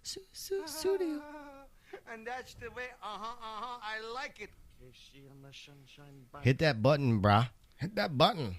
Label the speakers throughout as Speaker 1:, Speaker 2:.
Speaker 1: Studio.
Speaker 2: And that's the way, I like it.
Speaker 1: Hit that button, brah. Hit that button.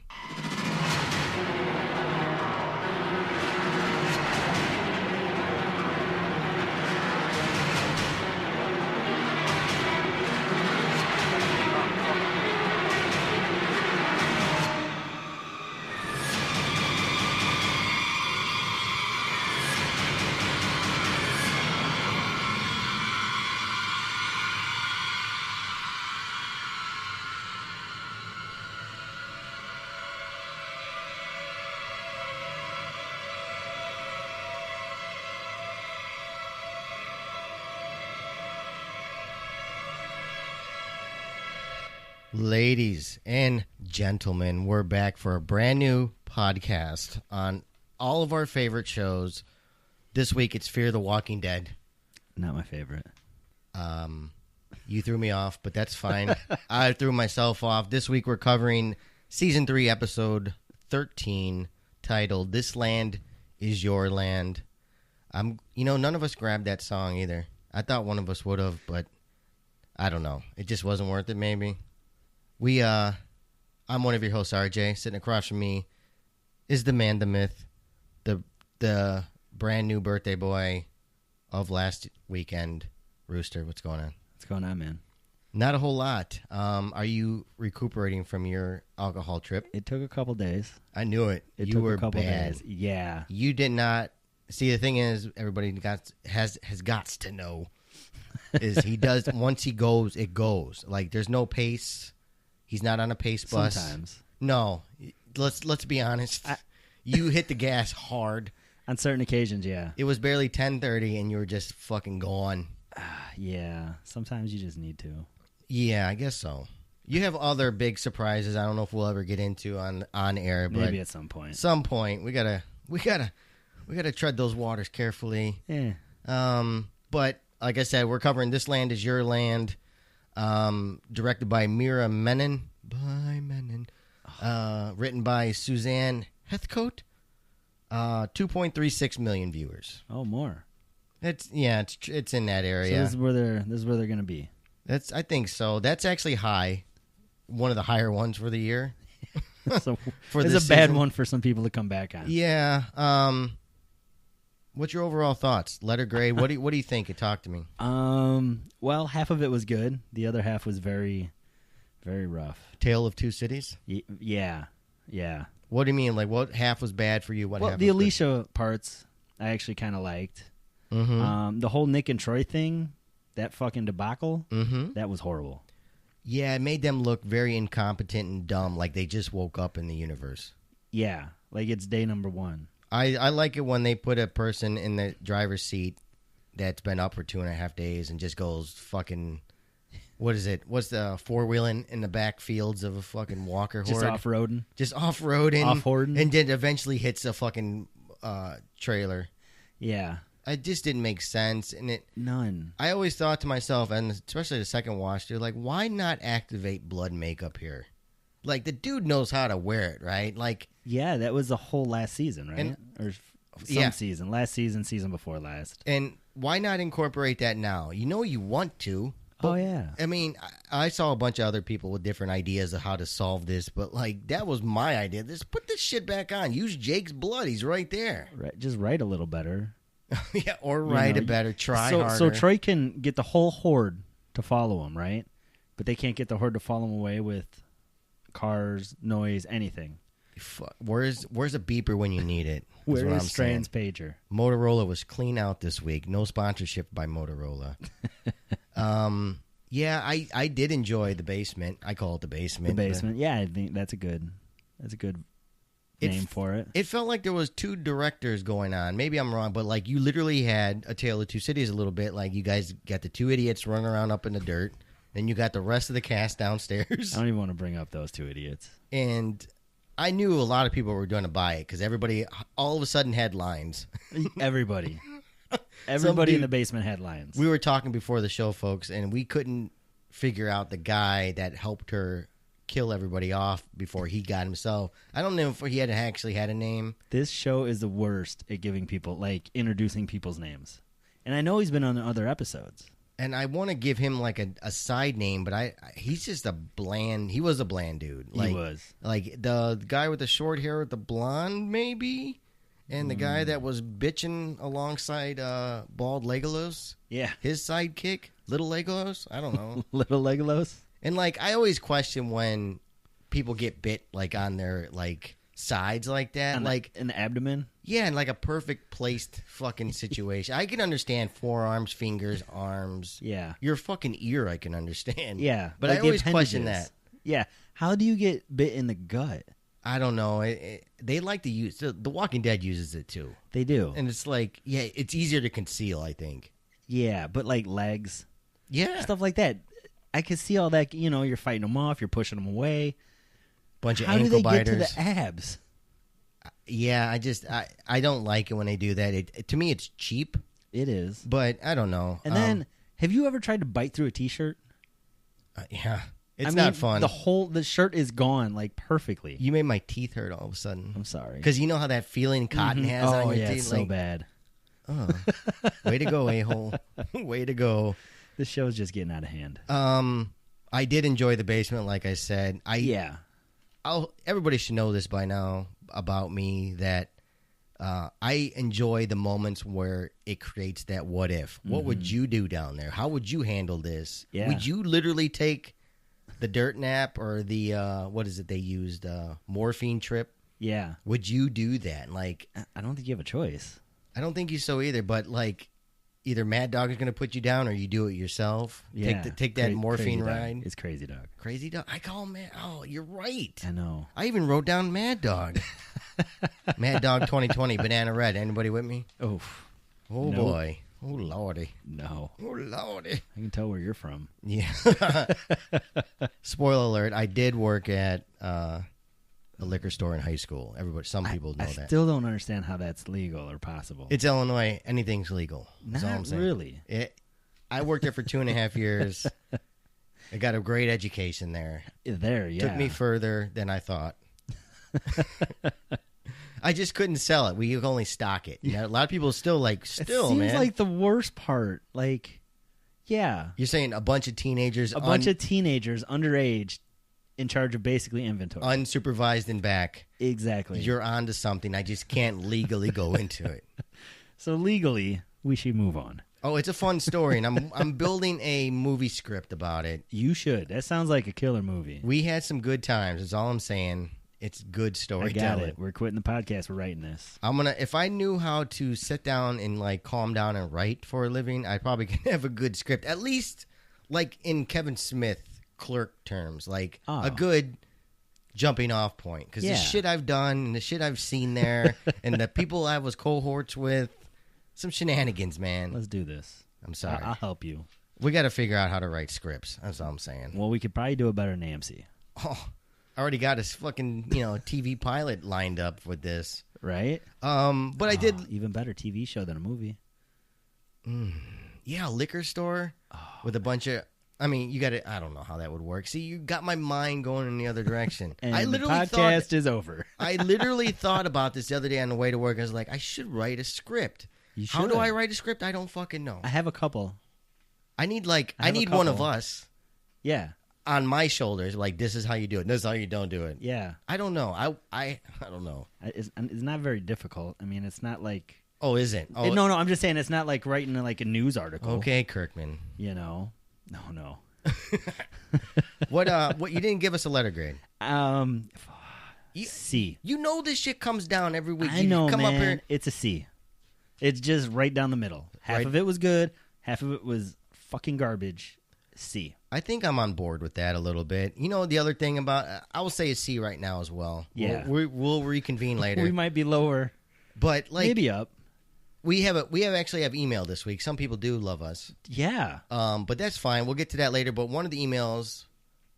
Speaker 1: Ladies and gentlemen, we're back for a brand new podcast on all of our favorite shows. This week it's Fear the Walking Dead.
Speaker 3: Not my favorite.
Speaker 1: You threw me off, but that's fine. I threw myself off. This week we're covering Season 3, Episode 13, titled This Land Is Your Land. None of us grabbed that song either. I thought one of us would have, but I don't know. It just wasn't worth it, maybe. I'm one of your hosts, RJ. Sitting across from me is the man, the myth, the brand new birthday boy of last weekend, Rooster. What's going on?
Speaker 3: What's going on, man?
Speaker 1: Not a whole lot. Are you recuperating from your alcohol trip?
Speaker 3: It took a couple days.
Speaker 1: I knew it.
Speaker 3: It
Speaker 1: you
Speaker 3: took
Speaker 1: were
Speaker 3: a couple
Speaker 1: bad.
Speaker 3: days. Yeah.
Speaker 1: You did not. See, the thing is, everybody has got to know is he does once he goes, it goes. Like there's no pace. He's not on a pace bus.
Speaker 3: Sometimes.
Speaker 1: No. Let's be honest. You hit the gas hard.
Speaker 3: On certain occasions, yeah.
Speaker 1: It was barely 10:30 and you were just fucking gone.
Speaker 3: Yeah. Sometimes you just need to.
Speaker 1: Yeah, I guess so. You have other big surprises. I don't know if we'll ever get into on air, but
Speaker 3: maybe at some point.
Speaker 1: Some point we gotta tread those waters carefully.
Speaker 3: Yeah.
Speaker 1: But like I said, we're covering This Land Is Your Land. Directed by Mira Menon. Written by Suzanne Heathcote. 2.36 million viewers.
Speaker 3: Oh, more.
Speaker 1: It's in that area.
Speaker 3: So this is where they're gonna be.
Speaker 1: I think so. That's actually high. One of the higher ones for the year.
Speaker 3: So
Speaker 1: for
Speaker 3: it's
Speaker 1: this
Speaker 3: a bad
Speaker 1: season.
Speaker 3: one for some people to come back on.
Speaker 1: Yeah. What's your overall thoughts? Letter grade. What do you think? Talk to me.
Speaker 3: Well, half of it was good. The other half was very, very rough.
Speaker 1: Tale of Two Cities.
Speaker 3: Yeah.
Speaker 1: What do you mean? Like, what half was bad for you? What half?
Speaker 3: The
Speaker 1: was
Speaker 3: Alicia parts I actually kind of liked.
Speaker 1: Mm-hmm.
Speaker 3: The whole Nick and Troy thing, that fucking debacle,
Speaker 1: mm-hmm.
Speaker 3: that was horrible.
Speaker 1: Yeah, it made them look very incompetent and dumb, like they just woke up in the universe.
Speaker 3: Yeah, like it's day number one.
Speaker 1: I like it when they put a person in the driver's seat that's been up for 2.5 days and just goes fucking, what is it? What's the four-wheeling in the back fields of a fucking walker horde?
Speaker 3: Just off-roading.
Speaker 1: Just off-roading.
Speaker 3: Off-hoarding.
Speaker 1: And then eventually hits a fucking trailer.
Speaker 3: Yeah.
Speaker 1: It just didn't make sense. And
Speaker 3: None.
Speaker 1: I always thought to myself, and especially the second watch, dude, like, why not activate blood makeup here? Like, the dude knows how to wear it, right? Like,
Speaker 3: yeah, that was the whole last season, right? Or some season. Last season before last.
Speaker 1: And why not incorporate that now? You know you want to. But,
Speaker 3: oh, yeah.
Speaker 1: I mean, I saw a bunch of other people with different ideas of how to solve this, but, like, that was my idea. Just put this shit back on. Use Jake's blood. He's right there.
Speaker 3: Right, just write a little better.
Speaker 1: Yeah, or write it better. Try harder.
Speaker 3: So Troy can get the whole horde to follow him, right? But they can't get the horde to follow him away with cars, noise, anything.
Speaker 1: Fuck. Where's a beeper when you need it?
Speaker 3: Where is Strand's pager?
Speaker 1: Motorola was clean out this week. No sponsorship by Motorola. Yeah, I did enjoy The Basement. I call it The Basement.
Speaker 3: The Basement. Yeah, I think that's a good name for it.
Speaker 1: It felt like there was two directors going on. Maybe I'm wrong, but like you literally had A Tale of Two Cities a little bit. Like you guys got the two idiots running around up in the dirt, and you got the rest of the cast downstairs.
Speaker 3: I don't even want to bring up those two idiots.
Speaker 1: And I knew a lot of people were going to buy it because everybody all of a sudden had lines.
Speaker 3: Everybody in the basement had lines.
Speaker 1: We were talking before the show, folks, and we couldn't figure out the guy that helped her kill everybody off before he got himself. I don't know if he had actually had a name.
Speaker 3: This show is the worst at giving people, like, introducing people's names. And I know he's been on other episodes.
Speaker 1: And I want to give him like a side name, but he's just he was a bland dude. Like,
Speaker 3: he was.
Speaker 1: Like the guy with the short hair with the blonde, maybe? And the guy that was bitching alongside Bald Legolas.
Speaker 3: Yeah.
Speaker 1: His sidekick, Little Legolas? I don't know.
Speaker 3: Little Legolas?
Speaker 1: And, like, I always question when people get bit, like, on their, like, sides like that. Like
Speaker 3: in the abdomen?
Speaker 1: Yeah, in, like, a perfect placed fucking situation. I can understand forearms, fingers, arms.
Speaker 3: Yeah.
Speaker 1: Your fucking ear I can understand.
Speaker 3: Yeah.
Speaker 1: But
Speaker 3: like
Speaker 1: I always question that.
Speaker 3: Yeah. How do you get bit in the gut?
Speaker 1: I don't know. They like to use... The Walking Dead uses it, too.
Speaker 3: They do.
Speaker 1: And it's like, yeah, it's easier to conceal, I think.
Speaker 3: Yeah, but, like, legs.
Speaker 1: Yeah.
Speaker 3: Stuff like that. I can see all that, you're fighting them off, you're pushing them away.
Speaker 1: Bunch of
Speaker 3: How
Speaker 1: ankle
Speaker 3: do they
Speaker 1: biters.
Speaker 3: get to the abs?
Speaker 1: Yeah, I don't like it when they do that. To me, it's cheap.
Speaker 3: It is.
Speaker 1: But I don't know.
Speaker 3: And then, have you ever tried to bite through a T-shirt?
Speaker 1: Yeah. It's not fun.
Speaker 3: The shirt is gone, like, perfectly.
Speaker 1: You made my teeth hurt all of a sudden.
Speaker 3: I'm sorry.
Speaker 1: Because you know how that feeling cotton has on your teeth?
Speaker 3: It's so bad.
Speaker 1: Oh, way to go, a-hole. Way to go.
Speaker 3: This show's just getting out of hand.
Speaker 1: I did enjoy The Basement, like I said. Everybody should know this by now about me, that I enjoy the moments where it creates that what if. What would you do down there? How would you handle this?
Speaker 3: Yeah.
Speaker 1: Would you literally take the dirt nap or the, what is it they used, morphine trip?
Speaker 3: Yeah.
Speaker 1: Would you do that? Like,
Speaker 3: I don't think you have a choice.
Speaker 1: I don't think you so either, but like, either Mad Dog is going to put you down or you do it yourself.
Speaker 3: Yeah.
Speaker 1: Take that morphine
Speaker 3: Crazy
Speaker 1: ride.
Speaker 3: Dog. It's Crazy Dog.
Speaker 1: Crazy Dog? I call him Mad. Oh, you're right.
Speaker 3: I know.
Speaker 1: I even wrote down Mad Dog. Mad Dog 2020, Banana Red. Anybody with me?
Speaker 3: Oof.
Speaker 1: Oh,
Speaker 3: Nope.
Speaker 1: boy. Oh, Lordy.
Speaker 3: No.
Speaker 1: Oh, Lordy.
Speaker 3: I can tell where you're from.
Speaker 1: Yeah. Spoiler alert, I did work at a liquor store in high school. Some people know
Speaker 3: I
Speaker 1: that.
Speaker 3: still don't understand how that's legal or possible.
Speaker 1: It's Illinois. Anything's legal. That's all I'm
Speaker 3: Not
Speaker 1: saying.
Speaker 3: really.
Speaker 1: I worked there for 2.5 years. I got a great education there.
Speaker 3: There, yeah.
Speaker 1: Took me further than I thought. I just couldn't sell it. We could only stock it. You know, a lot of people still
Speaker 3: It seems like the worst part. Like, yeah.
Speaker 1: You're saying a bunch of teenagers...
Speaker 3: A bunch of teenagers underage in charge of basically inventory.
Speaker 1: Unsupervised and back.
Speaker 3: Exactly.
Speaker 1: You're onto something. I just can't legally go into it.
Speaker 3: So legally, we should move on.
Speaker 1: Oh, it's a fun story, and I'm building a movie script about it.
Speaker 3: You should. That sounds like a killer movie.
Speaker 1: We had some good times. That's all I'm saying. It's good
Speaker 3: I
Speaker 1: storytelling.
Speaker 3: got it. We're quitting the podcast. We're writing this.
Speaker 1: If I knew how to sit down and like calm down and write for a living, I probably could have a good script. At least like in Kevin Smith clerk terms, like a good jumping off point. Because the shit I've done and the shit I've seen there and the people I was cohorts with, some shenanigans, man.
Speaker 3: Let's do this.
Speaker 1: I'm sorry.
Speaker 3: I'll help you.
Speaker 1: We got to figure out how to write scripts. That's all I'm saying.
Speaker 3: Well, we could probably do it better than AMC.
Speaker 1: Oh, I already got a fucking TV pilot lined up with this,
Speaker 3: right?
Speaker 1: But I did
Speaker 3: even better TV show than a movie.
Speaker 1: Yeah, a liquor store with a bunch of. I mean, you got to. I don't know how that would work. See, you got my mind going in the other direction.
Speaker 3: And
Speaker 1: I literally
Speaker 3: the podcast is over.
Speaker 1: I literally thought about this the other day on the way to work. I was like, I should write a script.
Speaker 3: You
Speaker 1: How
Speaker 3: should.
Speaker 1: do I write a script? I don't fucking know.
Speaker 3: I have a couple.
Speaker 1: I need one of
Speaker 3: couple.
Speaker 1: us.
Speaker 3: Yeah.
Speaker 1: On my shoulders, like this is how you do it. This is how you don't do it.
Speaker 3: Yeah.
Speaker 1: I don't know. I don't know.
Speaker 3: It's not very difficult. I mean, it's not like.
Speaker 1: Oh, is it? Oh,
Speaker 3: No. I'm just saying it's not like writing like a news article.
Speaker 1: Okay, Kirkman.
Speaker 3: No.
Speaker 1: What you didn't give us a letter grade.
Speaker 3: C.
Speaker 1: You know this shit comes down every week.
Speaker 3: I know,
Speaker 1: come
Speaker 3: man.
Speaker 1: up here.
Speaker 3: It's a C. It's just right down the middle. Half of it was good. Half of it was fucking garbage. C.
Speaker 1: I think I'm on board with that a little bit. You know, the other thing about I will say a C right now as well.
Speaker 3: Yeah.
Speaker 1: We'll reconvene later.
Speaker 3: We might be lower,
Speaker 1: but like
Speaker 3: maybe up.
Speaker 1: We actually have email this week. Some people do love us.
Speaker 3: Yeah.
Speaker 1: But that's fine. We'll get to that later. But one of the emails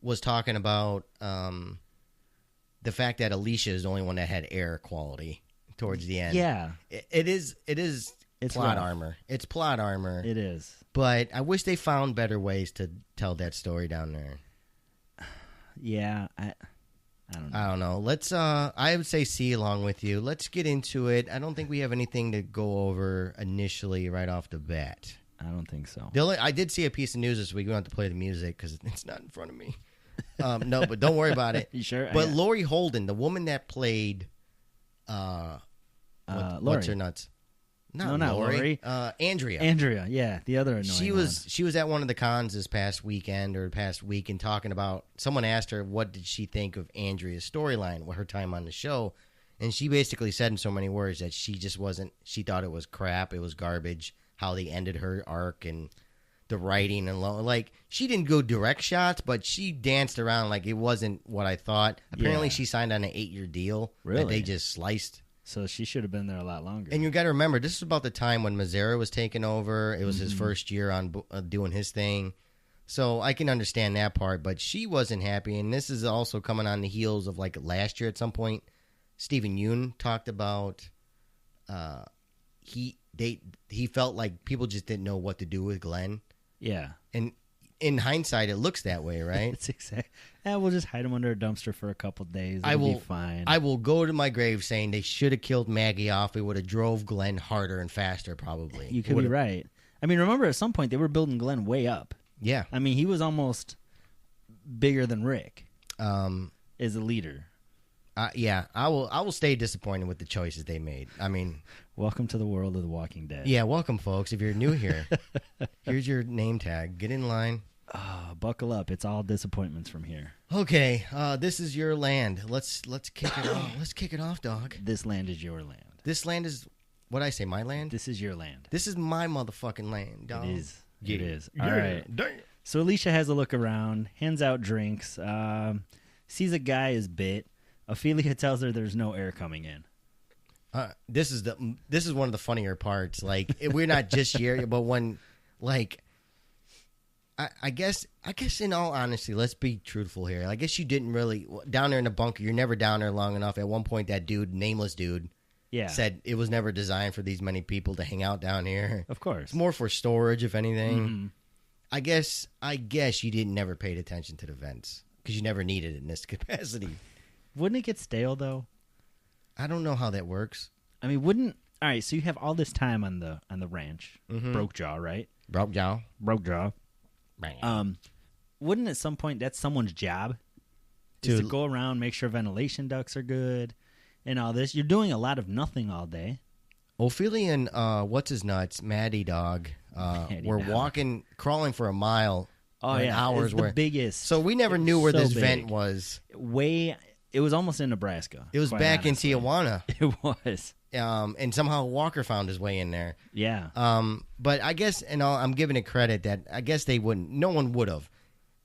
Speaker 1: was talking about the fact that Alicia is the only one that had air quality towards the end.
Speaker 3: Yeah.
Speaker 1: It is. It's plot
Speaker 3: rough.
Speaker 1: armor. It's plot armor.
Speaker 3: It is.
Speaker 1: But I wish they found better ways to tell that story down there.
Speaker 3: Yeah. I I
Speaker 1: don't know. Let's. I would say C along with you. Let's get into it. I don't think we have anything to go over initially right off the bat.
Speaker 3: I don't think so.
Speaker 1: I did see a piece of news this week. We don't have to play the music because it's not in front of me. No, but don't worry about it.
Speaker 3: You sure?
Speaker 1: But Lori Holden, the woman that played, what's her nuts? Not Lori. Andrea.
Speaker 3: Andrea, yeah, the other annoying
Speaker 1: She was at one of the cons this past weekend or past week and talking about. Someone asked her what did she think of Andrea's storyline, what her time on the show, and she basically said in so many words that she just wasn't. She thought it was crap. It was garbage. How they ended her arc and the writing and like she didn't go direct shots, but she danced around like it wasn't what I thought. Apparently, she signed on an 8-year deal that they just sliced.
Speaker 3: So she should have been there a lot longer.
Speaker 1: And you got to remember, this is about the time when Mazzara was taking over. It was his first year on doing his thing. So I can understand that part, but she wasn't happy. And this is also coming on the heels of like last year at some point. Stephen Yoon talked about he felt like people just didn't know what to do with Glenn.
Speaker 3: Yeah.
Speaker 1: And in hindsight, it looks that way, right?
Speaker 3: It's exact. We'll just hide him under a dumpster for a couple days. It'll be fine.
Speaker 1: I will go to my grave saying they should have killed Maggie off. It would have drove Glenn harder and faster, probably.
Speaker 3: You could be right. I mean, remember at some point they were building Glenn way up.
Speaker 1: Yeah.
Speaker 3: I mean, he was almost bigger than Rick as a leader.
Speaker 1: Yeah, I will stay disappointed with the choices they made. I mean,
Speaker 3: welcome to the world of The Walking Dead.
Speaker 1: Yeah, welcome, folks. If you're new here, here's your name tag. Get in line.
Speaker 3: Buckle up. It's all disappointments from here.
Speaker 1: Okay, this is your land. Let's kick it off. Let's kick it off, dog.
Speaker 3: This land is your land.
Speaker 1: This land is what I say. My land.
Speaker 3: This is your land.
Speaker 1: This is my motherfucking land, dog.
Speaker 3: It is.
Speaker 1: Yeah.
Speaker 3: It is.
Speaker 1: Yeah.
Speaker 3: All right.
Speaker 1: Damn.
Speaker 3: So Alicia has a look around, hands out drinks, sees a guy is bit. Ophelia tells her there's no air coming in.
Speaker 1: This is one of the funnier parts. Like we're not just here, but when like I guess in all honesty, let's be truthful here. I guess you didn't really down there in the bunker. You're never down there long enough. At one point, that dude, nameless dude, said it was never designed for these many people to hang out down here.
Speaker 3: Of course,
Speaker 1: it's more for storage, if anything.
Speaker 3: Mm-hmm.
Speaker 1: I guess you didn't never paid attention to the vents because you never needed it in this capacity.
Speaker 3: Wouldn't it get stale though?
Speaker 1: I don't know how that works.
Speaker 3: I mean, wouldn't all right? So you have all this time on the ranch, Broke Jaw, right?
Speaker 1: Broke Jaw.
Speaker 3: Wouldn't at some point that's someone's job to go around, make sure ventilation ducts are good, and all this? You're doing a lot of nothing all day.
Speaker 1: Ophelia and what's his nuts, Maddie Dog, were crawling for a mile.
Speaker 3: Oh yeah,
Speaker 1: hours
Speaker 3: it's the biggest.
Speaker 1: So we never knew where this vent was.
Speaker 3: It was almost in Nebraska.
Speaker 1: It was back
Speaker 3: honestly.
Speaker 1: in Tijuana.
Speaker 3: It was.
Speaker 1: And somehow Walker found his way in there.
Speaker 3: Yeah.
Speaker 1: But I guess, I'm giving it credit that I guess they wouldn't. No one would have.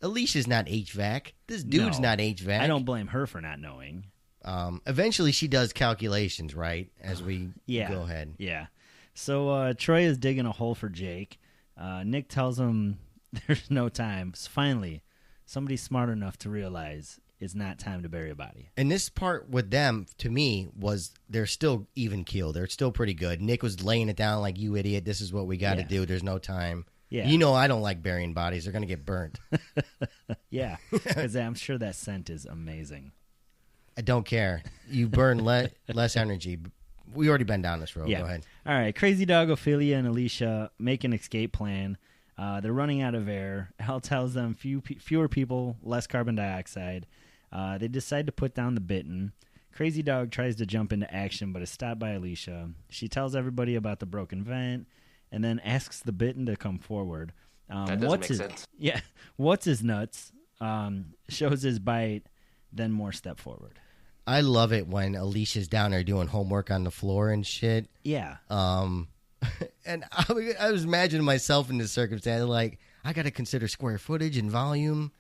Speaker 1: Alicia's not HVAC. This dude's not HVAC.
Speaker 3: I don't blame her for not knowing.
Speaker 1: Eventually, she does calculations, right? As we go ahead.
Speaker 3: Yeah. So Troy is digging a hole for Jake. Nick tells him there's no time. So finally, somebody's smart enough to realize it's not time to bury a body. And
Speaker 1: this part with them, to me, was they're still even keel. They're still pretty good. Nick was laying it down like, you idiot, this is what we got to do. There's no time.
Speaker 3: Yeah.
Speaker 1: You know I don't like burying bodies. They're going to get burnt.
Speaker 3: Yeah, because I'm sure that scent is amazing.
Speaker 1: I don't care. You burn less energy. We already been down this road.
Speaker 3: Yeah.
Speaker 1: Go ahead.
Speaker 3: All right. Crazy Dog, Ophelia, and Alicia make an escape plan. They're running out of air. Hal tells them fewer people, less carbon dioxide. They decide to put down the bitten. Crazy Dog tries to jump into action, but is stopped by Alicia. She tells everybody about the broken vent, and then asks the bitten to come forward.
Speaker 4: That doesn't make sense.
Speaker 3: Yeah. What's his nuts? Shows his bite, then more step forward.
Speaker 1: I love it when Alicia's down there doing homework on the floor and shit.
Speaker 3: Yeah.
Speaker 1: And I was imagining myself in this circumstance, like, I got to consider square footage and volume.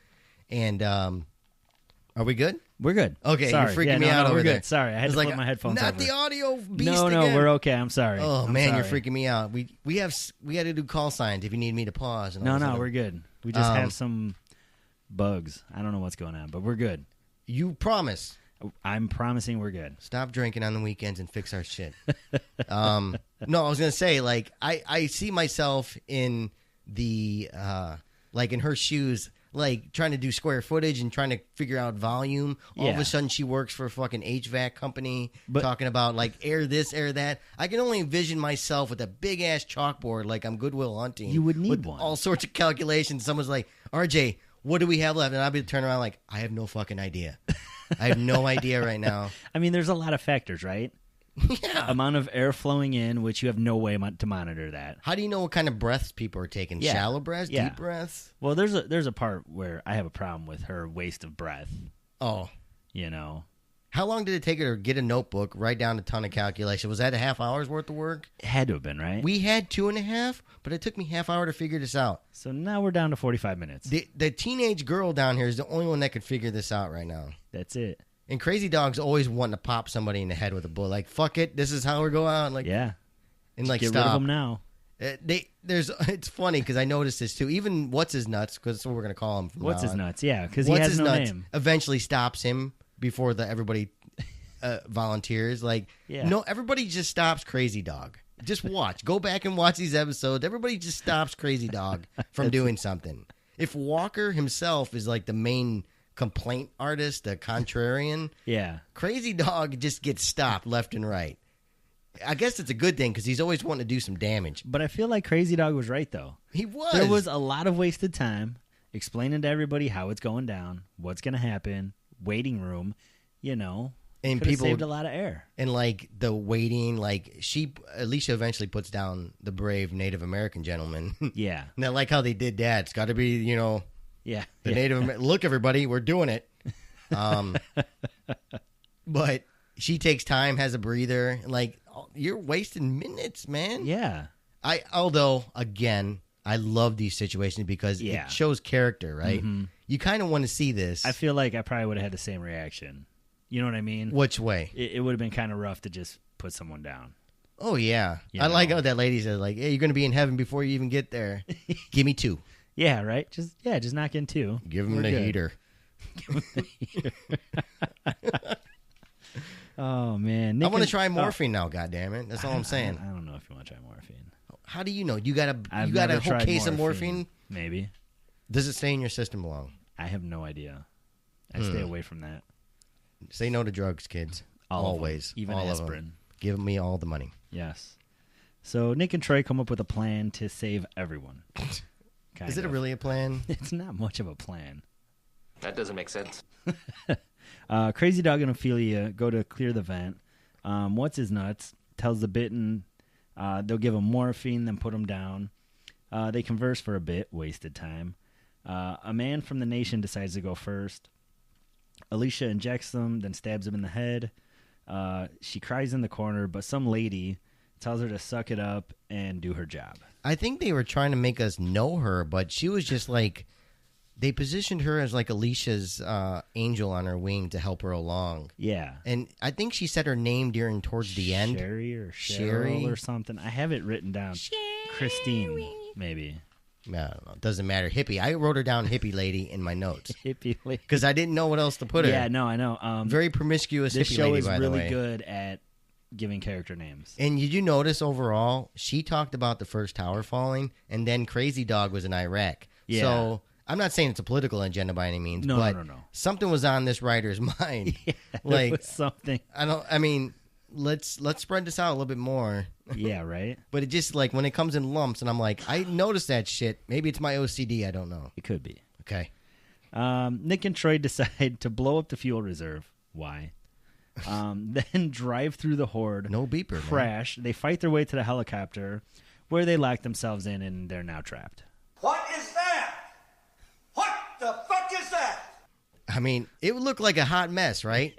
Speaker 1: And are we good?
Speaker 3: We're good.
Speaker 1: Okay,
Speaker 3: sorry.
Speaker 1: You're freaking me out over
Speaker 3: we're
Speaker 1: there.
Speaker 3: Good. Sorry, I had to flip my headphones
Speaker 1: not
Speaker 3: over.
Speaker 1: The audio beast
Speaker 3: No,
Speaker 1: again.
Speaker 3: we're okay. I'm sorry.
Speaker 1: Oh,
Speaker 3: I'm
Speaker 1: man,
Speaker 3: sorry.
Speaker 1: you're freaking me out. We got to do call signs if you need me to pause. And
Speaker 3: No, we're good. We just have some bugs. I don't know what's going on, but we're good.
Speaker 1: You promise.
Speaker 3: I'm promising we're good.
Speaker 1: Stop drinking on the weekends and fix our shit. No, I was going to say, like, I see myself in the, like, in her shoes. like trying to do square footage and trying to figure out volume. All of
Speaker 3: Yeah.
Speaker 1: a sudden she works for a fucking HVAC company
Speaker 3: But-
Speaker 1: talking about like air this, air that. I can only envision myself with a big ass chalkboard like I'm Goodwill Hunting.
Speaker 3: You would need
Speaker 1: with
Speaker 3: one.
Speaker 1: all sorts of calculations. Someone's like, RJ, what do we have left? And I'll be turning around like, I have no fucking idea. I have no idea right now.
Speaker 3: I mean, there's a lot of factors, right?
Speaker 1: Yeah.
Speaker 3: Amount of air flowing in, which you have no way to monitor that.
Speaker 1: How do you know what kind of breaths people are taking?
Speaker 3: Yeah.
Speaker 1: Shallow breaths,
Speaker 3: Yeah.
Speaker 1: deep breaths?
Speaker 3: Well, there's a part where I have a problem with her waste of breath.
Speaker 1: Oh.
Speaker 3: You know,
Speaker 1: How long did it take her to get a notebook, write down a ton of calculation? Was that a half hour's worth of work?
Speaker 3: it had to have been, right?
Speaker 1: We had 2.5, but it took me half hour to figure this out.
Speaker 3: So now we're down to 45 minutes.
Speaker 1: The teenage girl down here is the only one that could figure this out right now.
Speaker 3: That's it.
Speaker 1: And Crazy Dog's always wanting to pop somebody in the head with a bullet. Like, fuck it, this is how we go out. Like,
Speaker 3: Yeah.
Speaker 1: and like,
Speaker 3: Get
Speaker 1: stop.
Speaker 3: rid of them now.
Speaker 1: It's funny because I noticed this too. Even What's His Nuts, because that's what we're gonna call him. From
Speaker 3: What's
Speaker 1: now
Speaker 3: his
Speaker 1: on.
Speaker 3: nuts? Yeah, because he
Speaker 1: What's
Speaker 3: has
Speaker 1: His
Speaker 3: no
Speaker 1: Nuts
Speaker 3: name.
Speaker 1: eventually stops him before everybody volunteers. Like,
Speaker 3: Yeah.
Speaker 1: no, everybody just stops Crazy Dog. Just watch. Go back and watch these episodes. Everybody just stops Crazy Dog from doing something. If Walker himself is like the main complaint artist, the contrarian,
Speaker 3: Yeah.
Speaker 1: Crazy Dog just gets stopped left and right. I guess it's a good thing because he's always wanting to do some damage.
Speaker 3: But I feel like Crazy Dog was right, though.
Speaker 1: He was.
Speaker 3: There was a lot of wasted time explaining to everybody how it's going down, what's going to happen, waiting room, you know.
Speaker 1: And
Speaker 3: Could've
Speaker 1: people
Speaker 3: saved a lot of air.
Speaker 1: and like the waiting, like Alicia eventually puts down the brave Native American gentleman.
Speaker 3: Yeah.
Speaker 1: And I like how they did that. It's got to be, the
Speaker 3: Yeah.
Speaker 1: Native American. Look, everybody, we're doing it. But she takes time, has a breather. Like, you're wasting minutes, man.
Speaker 3: Yeah.
Speaker 1: Although, again, I love these situations because
Speaker 3: Yeah.
Speaker 1: it shows character, right?
Speaker 3: Mhm.
Speaker 1: You kind of want to see this.
Speaker 3: I feel like I probably would have had the same reaction. You know what I mean?
Speaker 1: Which way?
Speaker 3: It would have been kind of rough to just put someone down.
Speaker 1: Oh, yeah.
Speaker 3: You
Speaker 1: I like
Speaker 3: know.
Speaker 1: how that lady says, like, hey, you're going to be in heaven before you even get there. Give me 2.
Speaker 3: Yeah, right? Just knock in 2.
Speaker 1: Give him
Speaker 3: We're
Speaker 1: the
Speaker 3: good.
Speaker 1: heater.
Speaker 3: Oh, man.
Speaker 1: I want to
Speaker 3: Nick
Speaker 1: try
Speaker 3: and-
Speaker 1: morphine now, goddammit. That's all I'm saying.
Speaker 3: I don't know if you want to try morphine.
Speaker 1: How do you know? You got
Speaker 3: I've
Speaker 1: a
Speaker 3: never
Speaker 1: whole
Speaker 3: tried
Speaker 1: case of morphine?
Speaker 3: Maybe.
Speaker 1: Does it stay in your system long?
Speaker 3: I have no idea. I stay away from that.
Speaker 1: Say no to drugs, kids.
Speaker 3: All of them.
Speaker 1: Always.
Speaker 3: Even
Speaker 1: all
Speaker 3: aspirin.
Speaker 1: Of them. Give me all the money.
Speaker 3: Yes. So Nick and Troy come up with a plan to save everyone.
Speaker 1: Is it really a plan?
Speaker 3: It's not much of a plan.
Speaker 4: That doesn't make sense.
Speaker 3: Crazy Dog and Ophelia go to clear the vent. What's His Nuts tells the bitten they'll give him morphine, then put him down. They converse for a bit, wasted time. A man from the nation decides to go first. Alicia injects him, then stabs him in the head. She cries in the corner, but some lady tells her to suck it up and do her job.
Speaker 1: I think they were trying to make us know her, but she was just like, they positioned her as like Alicia's angel on her wing to help her along.
Speaker 3: Yeah.
Speaker 1: And I think she said her name towards the end.
Speaker 3: Sherry or
Speaker 1: Sherry?
Speaker 3: Cheryl or something. I have it written down. Christine, maybe.
Speaker 1: I don't know. It doesn't matter. Hippie. I wrote her down hippie lady in my notes
Speaker 3: Hippie lady.
Speaker 1: because I didn't know what else to put her.
Speaker 3: Yeah, no, I know.
Speaker 1: Very promiscuous
Speaker 3: This
Speaker 1: hippie
Speaker 3: show
Speaker 1: lady,
Speaker 3: is
Speaker 1: by the
Speaker 3: really
Speaker 1: way.
Speaker 3: good at giving character names.
Speaker 1: And did you notice overall, she talked about the first tower falling, and then Crazy Dog was in Iraq.
Speaker 3: Yeah.
Speaker 1: So I'm not saying it's a political agenda by any means,
Speaker 3: No,
Speaker 1: but
Speaker 3: no.
Speaker 1: something was on this writer's mind.
Speaker 3: Yeah,
Speaker 1: Like-
Speaker 3: there was something.
Speaker 1: Let's spread this out a little bit more.
Speaker 3: Yeah, right?
Speaker 1: But it just like when it comes in lumps, and I'm like, I noticed that shit. Maybe it's my OCD. I don't know.
Speaker 3: It could be.
Speaker 1: Okay.
Speaker 3: Nick and Troy decide to blow up the fuel reserve. Why? Then drive through the horde.
Speaker 1: No beeper. Man.
Speaker 3: Crash. They fight their way to the helicopter, where they lock themselves in, and they're now trapped.
Speaker 2: What is that? What the fuck is that?
Speaker 1: I mean, it would look like a hot mess, right?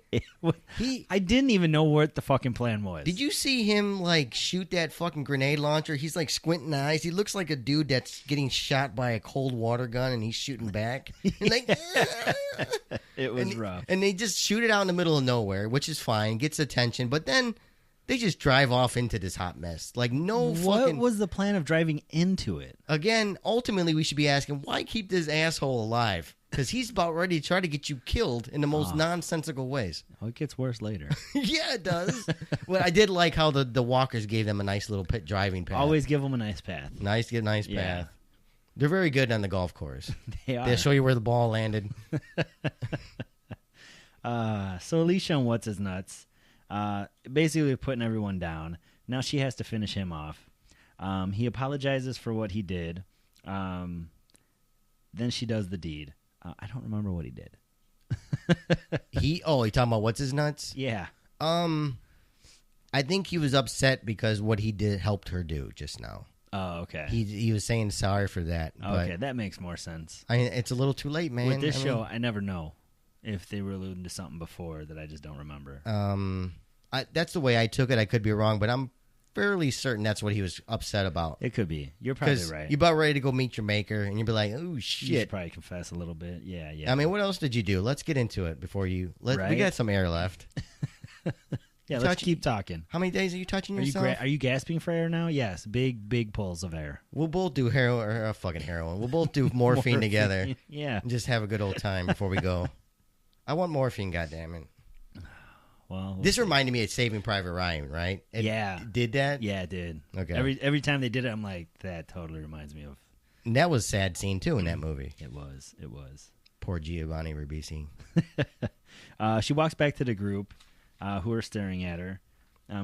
Speaker 3: I didn't even know what the fucking plan was.
Speaker 1: Did you see him like shoot that fucking grenade launcher? He's like squinting eyes. He looks like a dude that's getting shot by a cold water gun and he's shooting back. And like,
Speaker 3: It was rough.
Speaker 1: And they just shoot it out in the middle of nowhere, which is fine, gets attention. But then they just drive off into this hot mess. Like
Speaker 3: What
Speaker 1: fucking.
Speaker 3: was the plan of driving into it?
Speaker 1: Again, ultimately, we should be asking why keep this asshole alive? Because he's about ready to try to get you killed in the most nonsensical ways.
Speaker 3: Oh, it gets worse later.
Speaker 1: Yeah, it does. Well, I did like how the walkers gave them a nice little pit driving path.
Speaker 3: Always give them a nice path.
Speaker 1: nice
Speaker 3: Yeah.
Speaker 1: path. They're very good on the golf course.
Speaker 3: They are.
Speaker 1: They'll show you where the ball landed.
Speaker 3: So Alicia and What's His Nuts, basically putting everyone down. Now she has to finish him off. He apologizes for what he did. Then she does the deed. I don't remember what he did.
Speaker 1: He talking about What's His Nuts?
Speaker 3: Yeah.
Speaker 1: I think he was upset because what he did helped her do just now.
Speaker 3: Oh, okay.
Speaker 1: He was saying sorry for that.
Speaker 3: Okay,
Speaker 1: But
Speaker 3: that makes more sense.
Speaker 1: it's a little too late, man.
Speaker 3: With this show, I never know if they were alluding to something before that I just don't remember.
Speaker 1: That's the way I took it. I could be wrong, but I'm fairly certain that's what he was upset about.
Speaker 3: It could be. You're probably
Speaker 1: Because
Speaker 3: right.
Speaker 1: you're about ready to go meet your maker, and you'll be like, "Oh
Speaker 3: You
Speaker 1: shit!"
Speaker 3: should probably confess a little bit. Yeah.
Speaker 1: I mean, what else did you do? Let's get into it before you. We
Speaker 3: Right?
Speaker 1: got some air left.
Speaker 3: Yeah, let's keep talking.
Speaker 1: How many days are you touching
Speaker 3: Are you,
Speaker 1: yourself?
Speaker 3: are you gasping for air now? Yes, big pulls of air.
Speaker 1: We'll both do fucking heroin. We'll both do morphine together.
Speaker 3: Yeah.
Speaker 1: And just have a good old time before we go. I want morphine, goddammit.
Speaker 3: Well,
Speaker 1: This reminded me of Saving Private Ryan, right?
Speaker 3: Yeah.
Speaker 1: Did that?
Speaker 3: Yeah, it did.
Speaker 1: Okay.
Speaker 3: Every time they did it, I'm like, that totally reminds me of.
Speaker 1: And that was a sad scene, too, in that movie.
Speaker 3: It was.
Speaker 1: Poor Giovanni Ribisi.
Speaker 3: She walks back to the group, who are staring at her.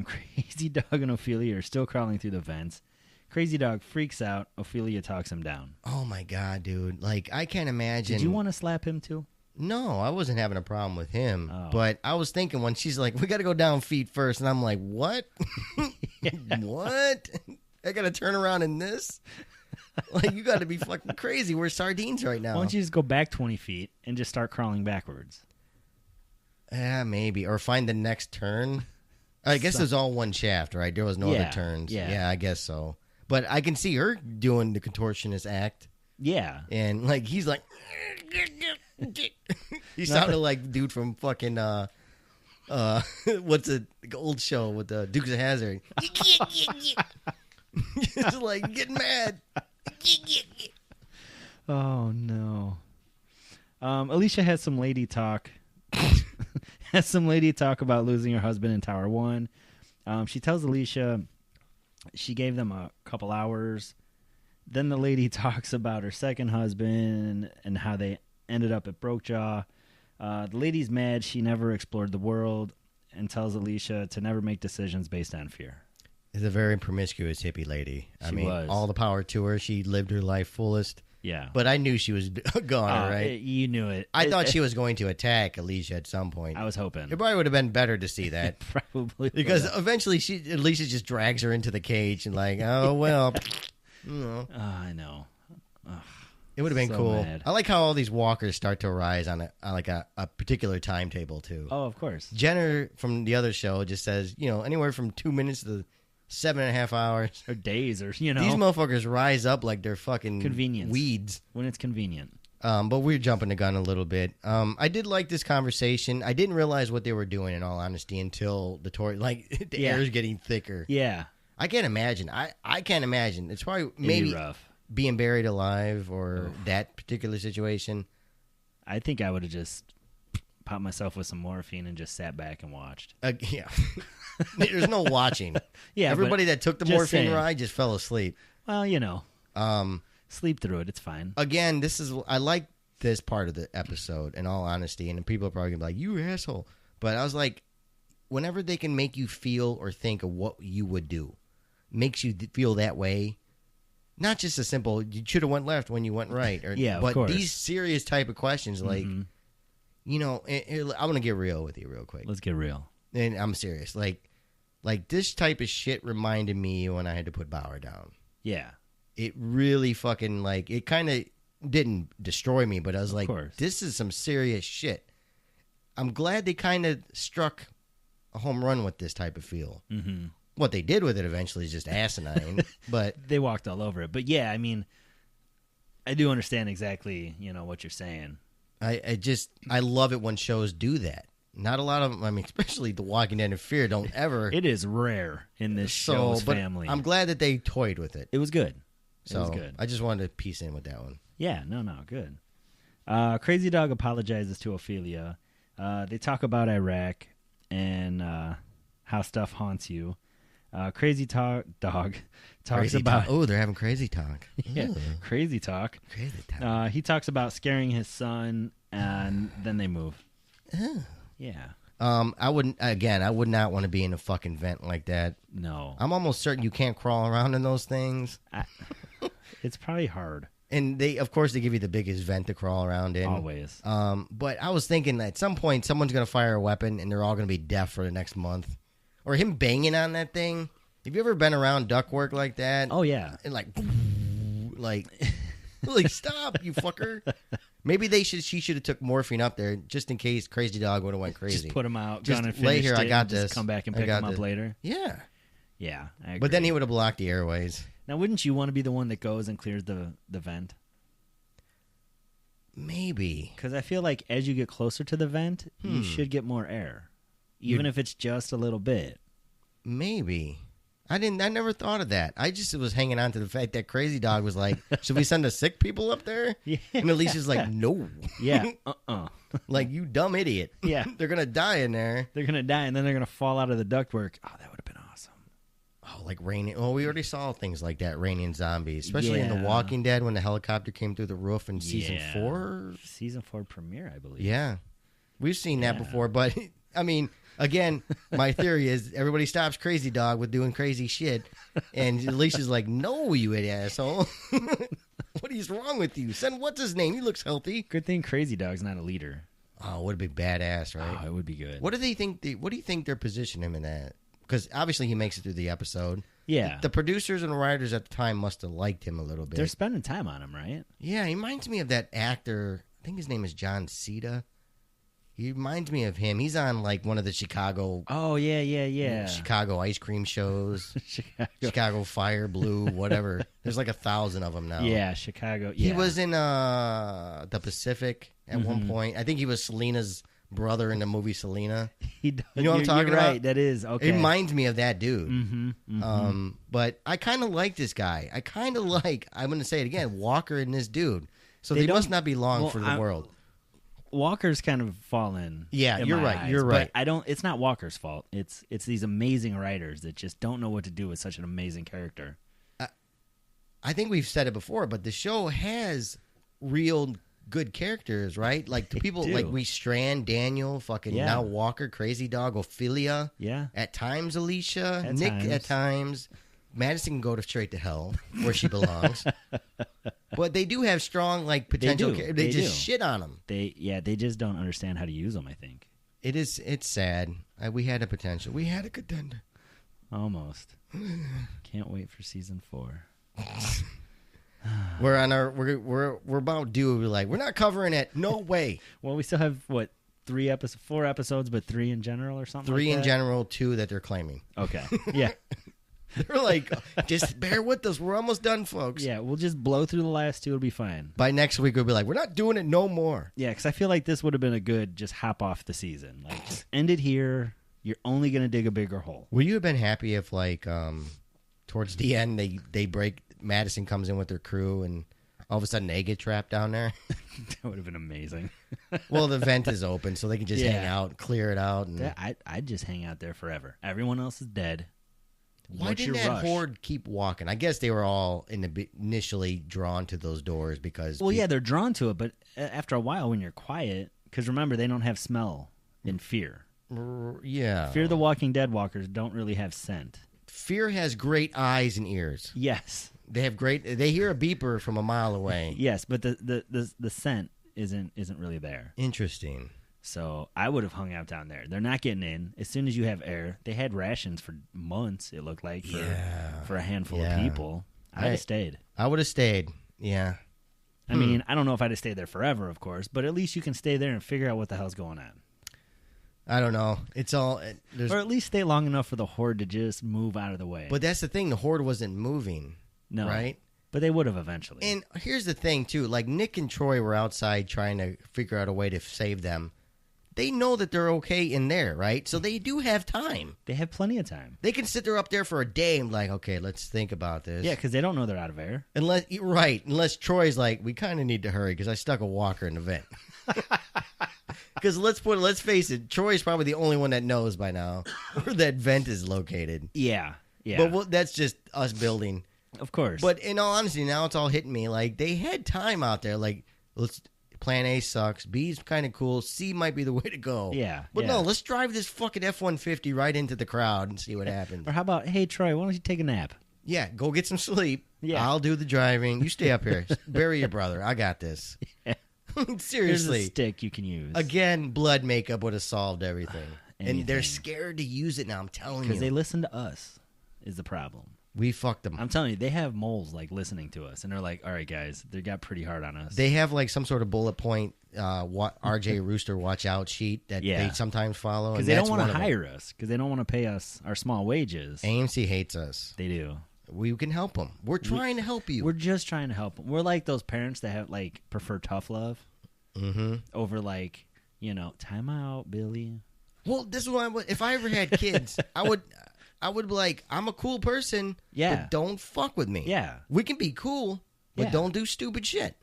Speaker 3: Crazy Dog and Ophelia are still crawling through the vents. Crazy Dog freaks out. Ophelia talks him down.
Speaker 1: Oh, my God, dude. Like, I can't imagine.
Speaker 3: Did you want to slap him, too?
Speaker 1: No, I wasn't having a problem with him.
Speaker 3: Oh.
Speaker 1: But I was thinking when she's like, we got to go down feet first. And I'm like, what? What? I got to turn around in this? Like, you got to be fucking crazy. We're sardines right now.
Speaker 3: Why don't you just go back 20 feet and just start crawling backwards?
Speaker 1: Yeah, maybe. Or find the next turn. I guess it was all one shaft, right? There was no other turns.
Speaker 3: Yeah.
Speaker 1: I guess so. But I can see her doing the contortionist act.
Speaker 3: Yeah.
Speaker 1: And, like, he's like... he sounded like dude from fucking... what's the old show with the Dukes of Hazzard? Just like, getting mad.
Speaker 3: Oh, no. Alicia has some lady talk. Has some lady talk about losing her husband in Tower 1. She tells Alicia she gave them a couple hours. Then the lady talks about her second husband and how they ended up at Brokejaw. The lady's mad she never explored the world and tells Alicia to never make decisions based on fear.
Speaker 1: Is a very promiscuous hippie lady.
Speaker 3: She was.
Speaker 1: All the power to her. She lived her life fullest.
Speaker 3: Yeah.
Speaker 1: But I knew she was gone, right?
Speaker 3: You knew it.
Speaker 1: I thought she was going to attack Alicia at some point.
Speaker 3: I was hoping.
Speaker 1: It probably would have been better to see that.
Speaker 3: Probably.
Speaker 1: Because eventually Alicia just drags her into the cage and like, oh, well.
Speaker 3: I know.
Speaker 1: It would have been
Speaker 3: So
Speaker 1: cool.
Speaker 3: mad.
Speaker 1: I like how all these walkers start to arise on a particular timetable, too.
Speaker 3: Oh, of course.
Speaker 1: Jenner from the other show just says, anywhere from 2 minutes to 7.5 hours.
Speaker 3: Or days, or,
Speaker 1: These motherfuckers rise up like they're fucking
Speaker 3: Convenience.
Speaker 1: weeds.
Speaker 3: When it's convenient.
Speaker 1: But we're jumping the gun a little bit. I did like this conversation. I didn't realize what they were doing, in all honesty, until the air is getting thicker.
Speaker 3: Yeah.
Speaker 1: I can't imagine. I can't imagine. It's probably
Speaker 3: It'd be
Speaker 1: maybe
Speaker 3: rough.
Speaker 1: being buried alive or that particular situation.
Speaker 3: I think I would have just popped myself with some morphine and just sat back and watched.
Speaker 1: Yeah. There's no watching.
Speaker 3: Yeah,
Speaker 1: Everybody that took the
Speaker 3: just
Speaker 1: morphine
Speaker 3: saying.
Speaker 1: ride just fell asleep.
Speaker 3: Well, sleep through it. It's fine.
Speaker 1: Again, I like this part of the episode, in all honesty, and people are probably going to be like, you asshole. But I was like, whenever they can make you feel or think of what you would do, makes you feel that way. Not just a simple, you should have went left when you went right. Or,
Speaker 3: Yeah, of
Speaker 1: but
Speaker 3: course.
Speaker 1: these serious type of questions, like,
Speaker 3: Mhm.
Speaker 1: I'm going to get real with you real quick.
Speaker 3: Let's get real.
Speaker 1: And I'm serious. Like this type of shit reminded me when I had to put Bauer down.
Speaker 3: Yeah.
Speaker 1: It really fucking, like, it kind of didn't destroy me, but I was like,
Speaker 3: course.
Speaker 1: this is some serious shit. I'm glad they kind of struck a home run with this type of feel.
Speaker 3: Mm-hmm.
Speaker 1: What they did with it eventually is just asinine, but
Speaker 3: They walked all over it. But yeah, I mean, I do understand exactly, what you're saying.
Speaker 1: I love it when shows do that. Not a lot of them, especially The Walking Dead and Fear don't ever.
Speaker 3: It is rare in this show's
Speaker 1: but
Speaker 3: family.
Speaker 1: I'm glad that they toyed with it.
Speaker 3: It was good. It
Speaker 1: So
Speaker 3: was good.
Speaker 1: I just wanted to piece in with that one.
Speaker 3: Yeah, no, good. Crazy Dog apologizes to Ophelia. They talk about Iraq and how stuff haunts you. Crazy Dog talks
Speaker 1: Crazy
Speaker 3: about
Speaker 1: talk. Oh, they're having crazy talk.
Speaker 3: yeah,
Speaker 1: Ooh,
Speaker 3: Crazy Talk.
Speaker 1: crazy talk.
Speaker 3: He talks about scaring his son, and then they move.
Speaker 1: Oh.
Speaker 3: Yeah.
Speaker 1: I would not want to be in a fucking vent like that.
Speaker 3: No.
Speaker 1: I'm almost certain you can't crawl around in those things.
Speaker 3: It's probably hard.
Speaker 1: And of course, they give you the biggest vent to crawl around in.
Speaker 3: Always.
Speaker 1: But I was thinking that at some point, someone's going to fire a weapon and they're all going to be deaf for the next month. Or him banging on that thing. Have you ever been around ductwork like that?
Speaker 3: Oh, yeah.
Speaker 1: And like stop, you fucker. Maybe she should have took morphine up there just in case Crazy Dog would have went crazy.
Speaker 3: Just put him out.
Speaker 1: Just
Speaker 3: Gone and
Speaker 1: lay
Speaker 3: finished
Speaker 1: here, I
Speaker 3: it,
Speaker 1: got
Speaker 3: and just
Speaker 1: this.
Speaker 3: come back and
Speaker 1: I
Speaker 3: pick
Speaker 1: got
Speaker 3: him up
Speaker 1: this.
Speaker 3: later.
Speaker 1: Yeah.
Speaker 3: Yeah, I agree.
Speaker 1: But then he would have blocked the airways.
Speaker 3: Now, wouldn't you want to be the one that goes and clears the vent?
Speaker 1: Maybe.
Speaker 3: Because I feel like as you get closer to the vent, you should get more air. Even if it's just a little bit.
Speaker 1: Maybe. I never thought of that. I just was hanging on to the fact that Crazy Dog was like, should we send the sick people up there?
Speaker 3: Yeah.
Speaker 1: And Alicia's like, no.
Speaker 3: Yeah.
Speaker 1: Like, you dumb idiot.
Speaker 3: Yeah.
Speaker 1: They're going to die in there.
Speaker 3: They're going to die, and then they're going to fall out of the ductwork. Oh, that would have been awesome.
Speaker 1: Oh, like raining. Well, we already saw things like that, raining zombies. Especially in The
Speaker 3: Yeah.
Speaker 1: Walking Dead when the helicopter came through the roof in season
Speaker 3: Yeah.
Speaker 1: 4.
Speaker 3: Season 4 premiere, I believe.
Speaker 1: Yeah. We've seen that
Speaker 3: Yeah.
Speaker 1: before. But, I mean, again, my theory is everybody stops Crazy Dog with doing crazy shit. And Alicia's like, no, you asshole. What is wrong with you? Send what's his name? He looks healthy.
Speaker 3: Good thing Crazy Dog's not a leader.
Speaker 1: Oh, would be badass, right?
Speaker 3: Oh, it would be good.
Speaker 1: What do they think? What do you think they're positioning him in that? Because obviously he makes it through the episode.
Speaker 3: Yeah.
Speaker 1: The producers and writers at the time must have liked him a little bit.
Speaker 3: They're spending time on him, right?
Speaker 1: Yeah, he reminds me of that actor. I think his name is John Cena. He reminds me of him. He's on like one of the Chicago Chicago ice cream shows. Chicago Fire, Blue, whatever. There's like 1,000 of them now.
Speaker 3: Yeah, Chicago.
Speaker 1: He
Speaker 3: Yeah.
Speaker 1: was in the Pacific at one point. I think he was Selena's brother in the movie Selena.
Speaker 3: He does.
Speaker 1: You know what I'm talking
Speaker 3: you're
Speaker 1: about?
Speaker 3: Right, that is. Okay.
Speaker 1: It reminds me of that dude.
Speaker 3: Mm-hmm.
Speaker 1: But I kind of like this guy. I kind of like, I'm going to say it again, Walker and this dude. So
Speaker 3: They
Speaker 1: they
Speaker 3: don't-
Speaker 1: must not be long
Speaker 3: well,
Speaker 1: for the world.
Speaker 3: Walker's kind of fallen.
Speaker 1: Yeah,
Speaker 3: in
Speaker 1: you're
Speaker 3: my
Speaker 1: right,
Speaker 3: eyes,
Speaker 1: you're
Speaker 3: but
Speaker 1: right.
Speaker 3: I don't. It's not Walker's fault. It's these amazing writers that just don't know what to do with such an amazing character.
Speaker 1: I think we've said it before, but the show has real good characters, right? Like the people
Speaker 3: do.
Speaker 1: like we Strand, Daniel, fucking
Speaker 3: Yeah.
Speaker 1: now Walker, Crazy Dog, Ophelia.
Speaker 3: Yeah.
Speaker 1: At times, Alicia,
Speaker 3: At
Speaker 1: Nick
Speaker 3: times.
Speaker 1: at times. Madison can go to straight to hell where she belongs. But they do have strong like potential.
Speaker 3: do.
Speaker 1: They
Speaker 3: They
Speaker 1: just
Speaker 3: do.
Speaker 1: shit on them.
Speaker 3: They just don't understand how to use them. I think
Speaker 1: It's sad. We had a potential. We had a contender.
Speaker 3: almost. Can't wait for season 4.
Speaker 1: We're on our. We're about due. We're like we're not covering it. No way.
Speaker 3: Well, we still have what 4 episodes, but 3 in general or something.
Speaker 1: 3
Speaker 3: like
Speaker 1: in
Speaker 3: that?
Speaker 1: general, 2 that they're claiming.
Speaker 3: Okay. Yeah.
Speaker 1: They're like, just bear with us. We're almost done, folks.
Speaker 3: Yeah. We'll just blow through the last 2. It'll be fine.
Speaker 1: By next week, we'll be like, we're not doing it no more.
Speaker 3: Yeah, because I feel like this would have been a good just hop off the season. Like just end it here. You're only gonna dig a bigger hole.
Speaker 1: Would you have been happy if, like, towards the end, they break, Madison comes in with their crew, and all of a sudden they get trapped down there?
Speaker 3: That would have been amazing.
Speaker 1: Well, the vent is open, so they can just hang
Speaker 3: Yeah.
Speaker 1: out, clear it out. And
Speaker 3: I'd just hang out there forever. Everyone else is dead.
Speaker 1: why
Speaker 3: What's
Speaker 1: didn't
Speaker 3: your
Speaker 1: that
Speaker 3: rush?
Speaker 1: horde keep walking? I guess they were all initially drawn to those doors because.
Speaker 3: Well, yeah, they're drawn to it, but after a while, when you're quiet, because remember, they don't have smell and fear.
Speaker 1: Yeah.
Speaker 3: Fear the Walking Dead walkers don't really have scent.
Speaker 1: Fear has great eyes and ears.
Speaker 3: Yes,
Speaker 1: They have great. They hear a beeper from a mile away.
Speaker 3: yes, but the scent isn't really there.
Speaker 1: Interesting.
Speaker 3: So I would have hung out down there. They're not getting in. As soon as you have air, they had rations for months. It looked like for a handful
Speaker 1: Yeah.
Speaker 3: of people. I'd have stayed.
Speaker 1: I would have stayed. Yeah.
Speaker 3: I mean, I don't know if I'd have stayed there forever, of course, but at least you can stay there and figure out what the hell's going on.
Speaker 1: I don't know. It's all. There's,
Speaker 3: Or at least stay long enough for the horde to just move out of the way.
Speaker 1: but that's the thing. The horde wasn't moving.
Speaker 3: no,
Speaker 1: Right.
Speaker 3: But they would have eventually.
Speaker 1: And here's the thing too. Like Nick and Troy were outside trying to figure out a way to save them. They know that they're okay in there, right? So they do have time.
Speaker 3: They have plenty of time.
Speaker 1: They can sit there up there for a day and like, okay, let's think about this.
Speaker 3: Yeah, because they don't know they're out of air.
Speaker 1: Unless Troy's like, we kind of need to hurry because I stuck a walker in the vent. Because let's face it, Troy's probably the only one that knows by now where that vent is located.
Speaker 3: Yeah. Yeah.
Speaker 1: But that's just us building.
Speaker 3: Of course.
Speaker 1: But in all honesty, now it's all hitting me. Like, they had time out there. Like, plan A sucks. B's kind of cool. C might be the way to go.
Speaker 3: Yeah.
Speaker 1: But
Speaker 3: yeah.
Speaker 1: no, let's drive this fucking F-150 right into the crowd and see what happens.
Speaker 3: Or how about, hey, Troy, why don't you take a nap?
Speaker 1: Yeah, go get some sleep.
Speaker 3: Yeah.
Speaker 1: I'll do the driving. You stay up here. Bury your brother. I got this.
Speaker 3: Yeah.
Speaker 1: Seriously.
Speaker 3: Here's a stick you can use.
Speaker 1: Again, blood makeup would have solved everything. And they're
Speaker 3: Anything.
Speaker 1: scared to use it now, I'm telling you.
Speaker 3: Because they listen to us is the problem.
Speaker 1: We fucked them.
Speaker 3: I'm telling you, they have moles like listening to us, and they're like, "All right, guys, they got pretty hard on us."
Speaker 1: They have like some sort of bullet point, RJ Rooster watch out sheet that they sometimes follow.
Speaker 3: Because they don't want to hire us, because they don't want to pay us our small wages.
Speaker 1: AMC hates us.
Speaker 3: They do.
Speaker 1: We can help them. We're trying to help you.
Speaker 3: We're just trying to help them. We're like those parents that have like prefer tough love over like time out, Billy.
Speaker 1: Well, this is why if I ever had kids, I would be like, I'm a cool person, but don't fuck with me.
Speaker 3: Yeah.
Speaker 1: We can be cool, but
Speaker 3: Yeah.
Speaker 1: don't do stupid shit.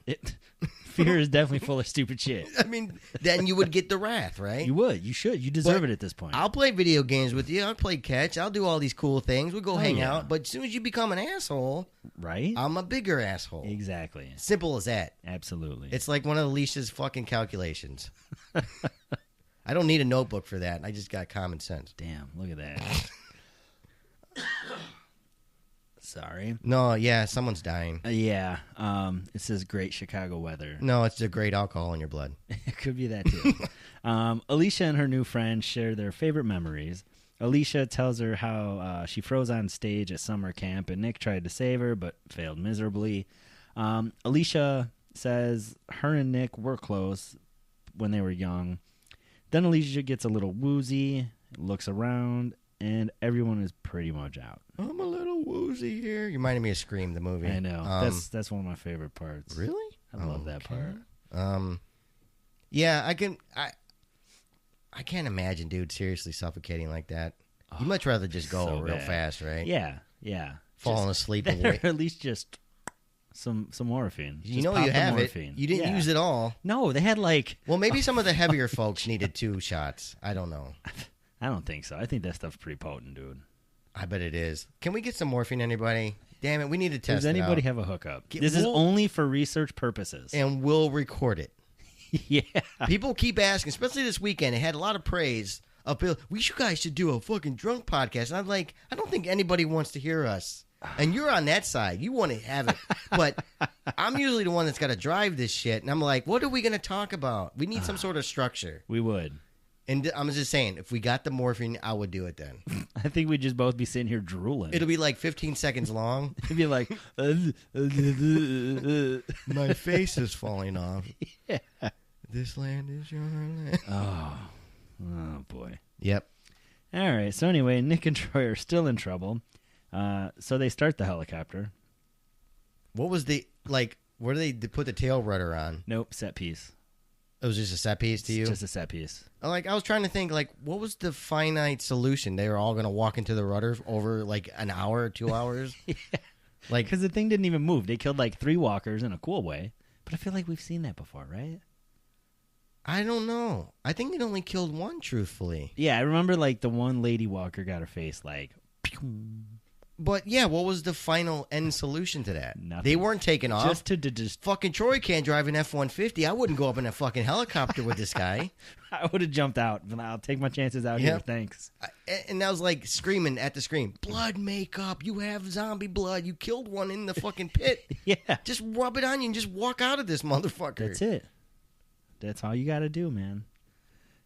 Speaker 3: Fear is definitely full of stupid shit.
Speaker 1: I mean, then you would get the wrath, right?
Speaker 3: You would. You should. You deserve
Speaker 1: But
Speaker 3: it at this point.
Speaker 1: I'll play video games with you. I'll play catch. I'll do all these cool things. We'll go hang
Speaker 3: yeah.
Speaker 1: out. But as soon as you become an asshole,
Speaker 3: right?
Speaker 1: I'm a bigger asshole.
Speaker 3: Exactly.
Speaker 1: Simple as that.
Speaker 3: Absolutely.
Speaker 1: It's like one of Alicia's fucking calculations. I don't need a notebook for that. I just got common sense.
Speaker 3: Damn, look at that. Sorry.
Speaker 1: No, yeah, someone's dying.
Speaker 3: Yeah. It says great Chicago weather.
Speaker 1: No, it's the great alcohol in your blood.
Speaker 3: It could be that too. Alicia and her new friend share their favorite memories. Alicia tells her how she froze on stage at summer camp and Nick tried to save her but failed miserably. Alicia says her and Nick were close when they were young. Then Alicia gets a little woozy, looks around, and everyone is pretty much out.
Speaker 1: I'm a little woozy here. You reminded me of Scream, the movie.
Speaker 3: I know. That's one of my favorite parts.
Speaker 1: Really?
Speaker 3: I love that part.
Speaker 1: Yeah, I can't imagine, dude, seriously suffocating like that. You much rather just go
Speaker 3: so
Speaker 1: real
Speaker 3: bad.
Speaker 1: fast, right?
Speaker 3: Yeah.
Speaker 1: Falling asleep
Speaker 3: Or
Speaker 1: away.
Speaker 3: at least just some morphine.
Speaker 1: You
Speaker 3: Just
Speaker 1: know
Speaker 3: pop
Speaker 1: you
Speaker 3: the
Speaker 1: have it.
Speaker 3: morphine.
Speaker 1: You didn't
Speaker 3: Yeah.
Speaker 1: use it all.
Speaker 3: No, they had like...
Speaker 1: Well, maybe some of the heavier folks needed 2 shots. I don't know.
Speaker 3: I don't think so. I think that stuff's pretty potent, dude.
Speaker 1: I bet it is. Can we get some morphine, anybody? Damn it, we need to test
Speaker 3: Does anybody
Speaker 1: it out.
Speaker 3: have a hookup?
Speaker 1: Get-
Speaker 3: This is
Speaker 1: we'll-
Speaker 3: only for research purposes.
Speaker 1: And we'll record it.
Speaker 3: Yeah.
Speaker 1: People keep asking, especially this weekend. It had a lot of praise. You guys should do a fucking drunk podcast. And I'm like, I don't think anybody wants to hear us. And you're on that side. You want to have it. But I'm usually the one that's got to drive this shit. And I'm like, what are we going to talk about? We need some sort of structure.
Speaker 3: We would.
Speaker 1: And I'm just saying, if we got the morphine, I would do it then.
Speaker 3: I think we'd just both be sitting here drooling.
Speaker 1: It'll be like 15 seconds long.
Speaker 3: It'd be like...
Speaker 1: My face is falling off.
Speaker 3: Yeah.
Speaker 1: This land is your land.
Speaker 3: Oh, boy.
Speaker 1: Yep.
Speaker 3: All right. So anyway, Nick and Troy are still in trouble. So they start the helicopter.
Speaker 1: What was where did they put the tail rudder on?
Speaker 3: Nope, set piece.
Speaker 1: It was just a set piece to you?
Speaker 3: It's just a set piece.
Speaker 1: I was trying to think, what was the finite solution? They were all going to walk into the rudder over, an hour or 2 hours?
Speaker 3: Yeah.
Speaker 1: Like,
Speaker 3: Because the thing didn't even move. They killed 3 walkers in a cool way. But I feel like we've seen that before, right?
Speaker 1: I don't know. I think it only killed one, truthfully.
Speaker 3: Yeah, I remember the one lady walker got her face pew.
Speaker 1: But, yeah, what was the final end solution to that?
Speaker 3: Nothing.
Speaker 1: They weren't taking off.
Speaker 3: Just to just...
Speaker 1: Fucking Troy can't drive an F-150. I wouldn't go up in a fucking helicopter with this guy.
Speaker 3: I would have jumped out. But I'll take my chances out here.
Speaker 1: Yep.
Speaker 3: Thanks.
Speaker 1: And I was screaming at the screen, blood makeup. You have zombie blood. You killed one in the fucking pit.
Speaker 3: Yeah.
Speaker 1: Just rub it on you and just walk out of this motherfucker.
Speaker 3: That's it. That's all you got to do, man.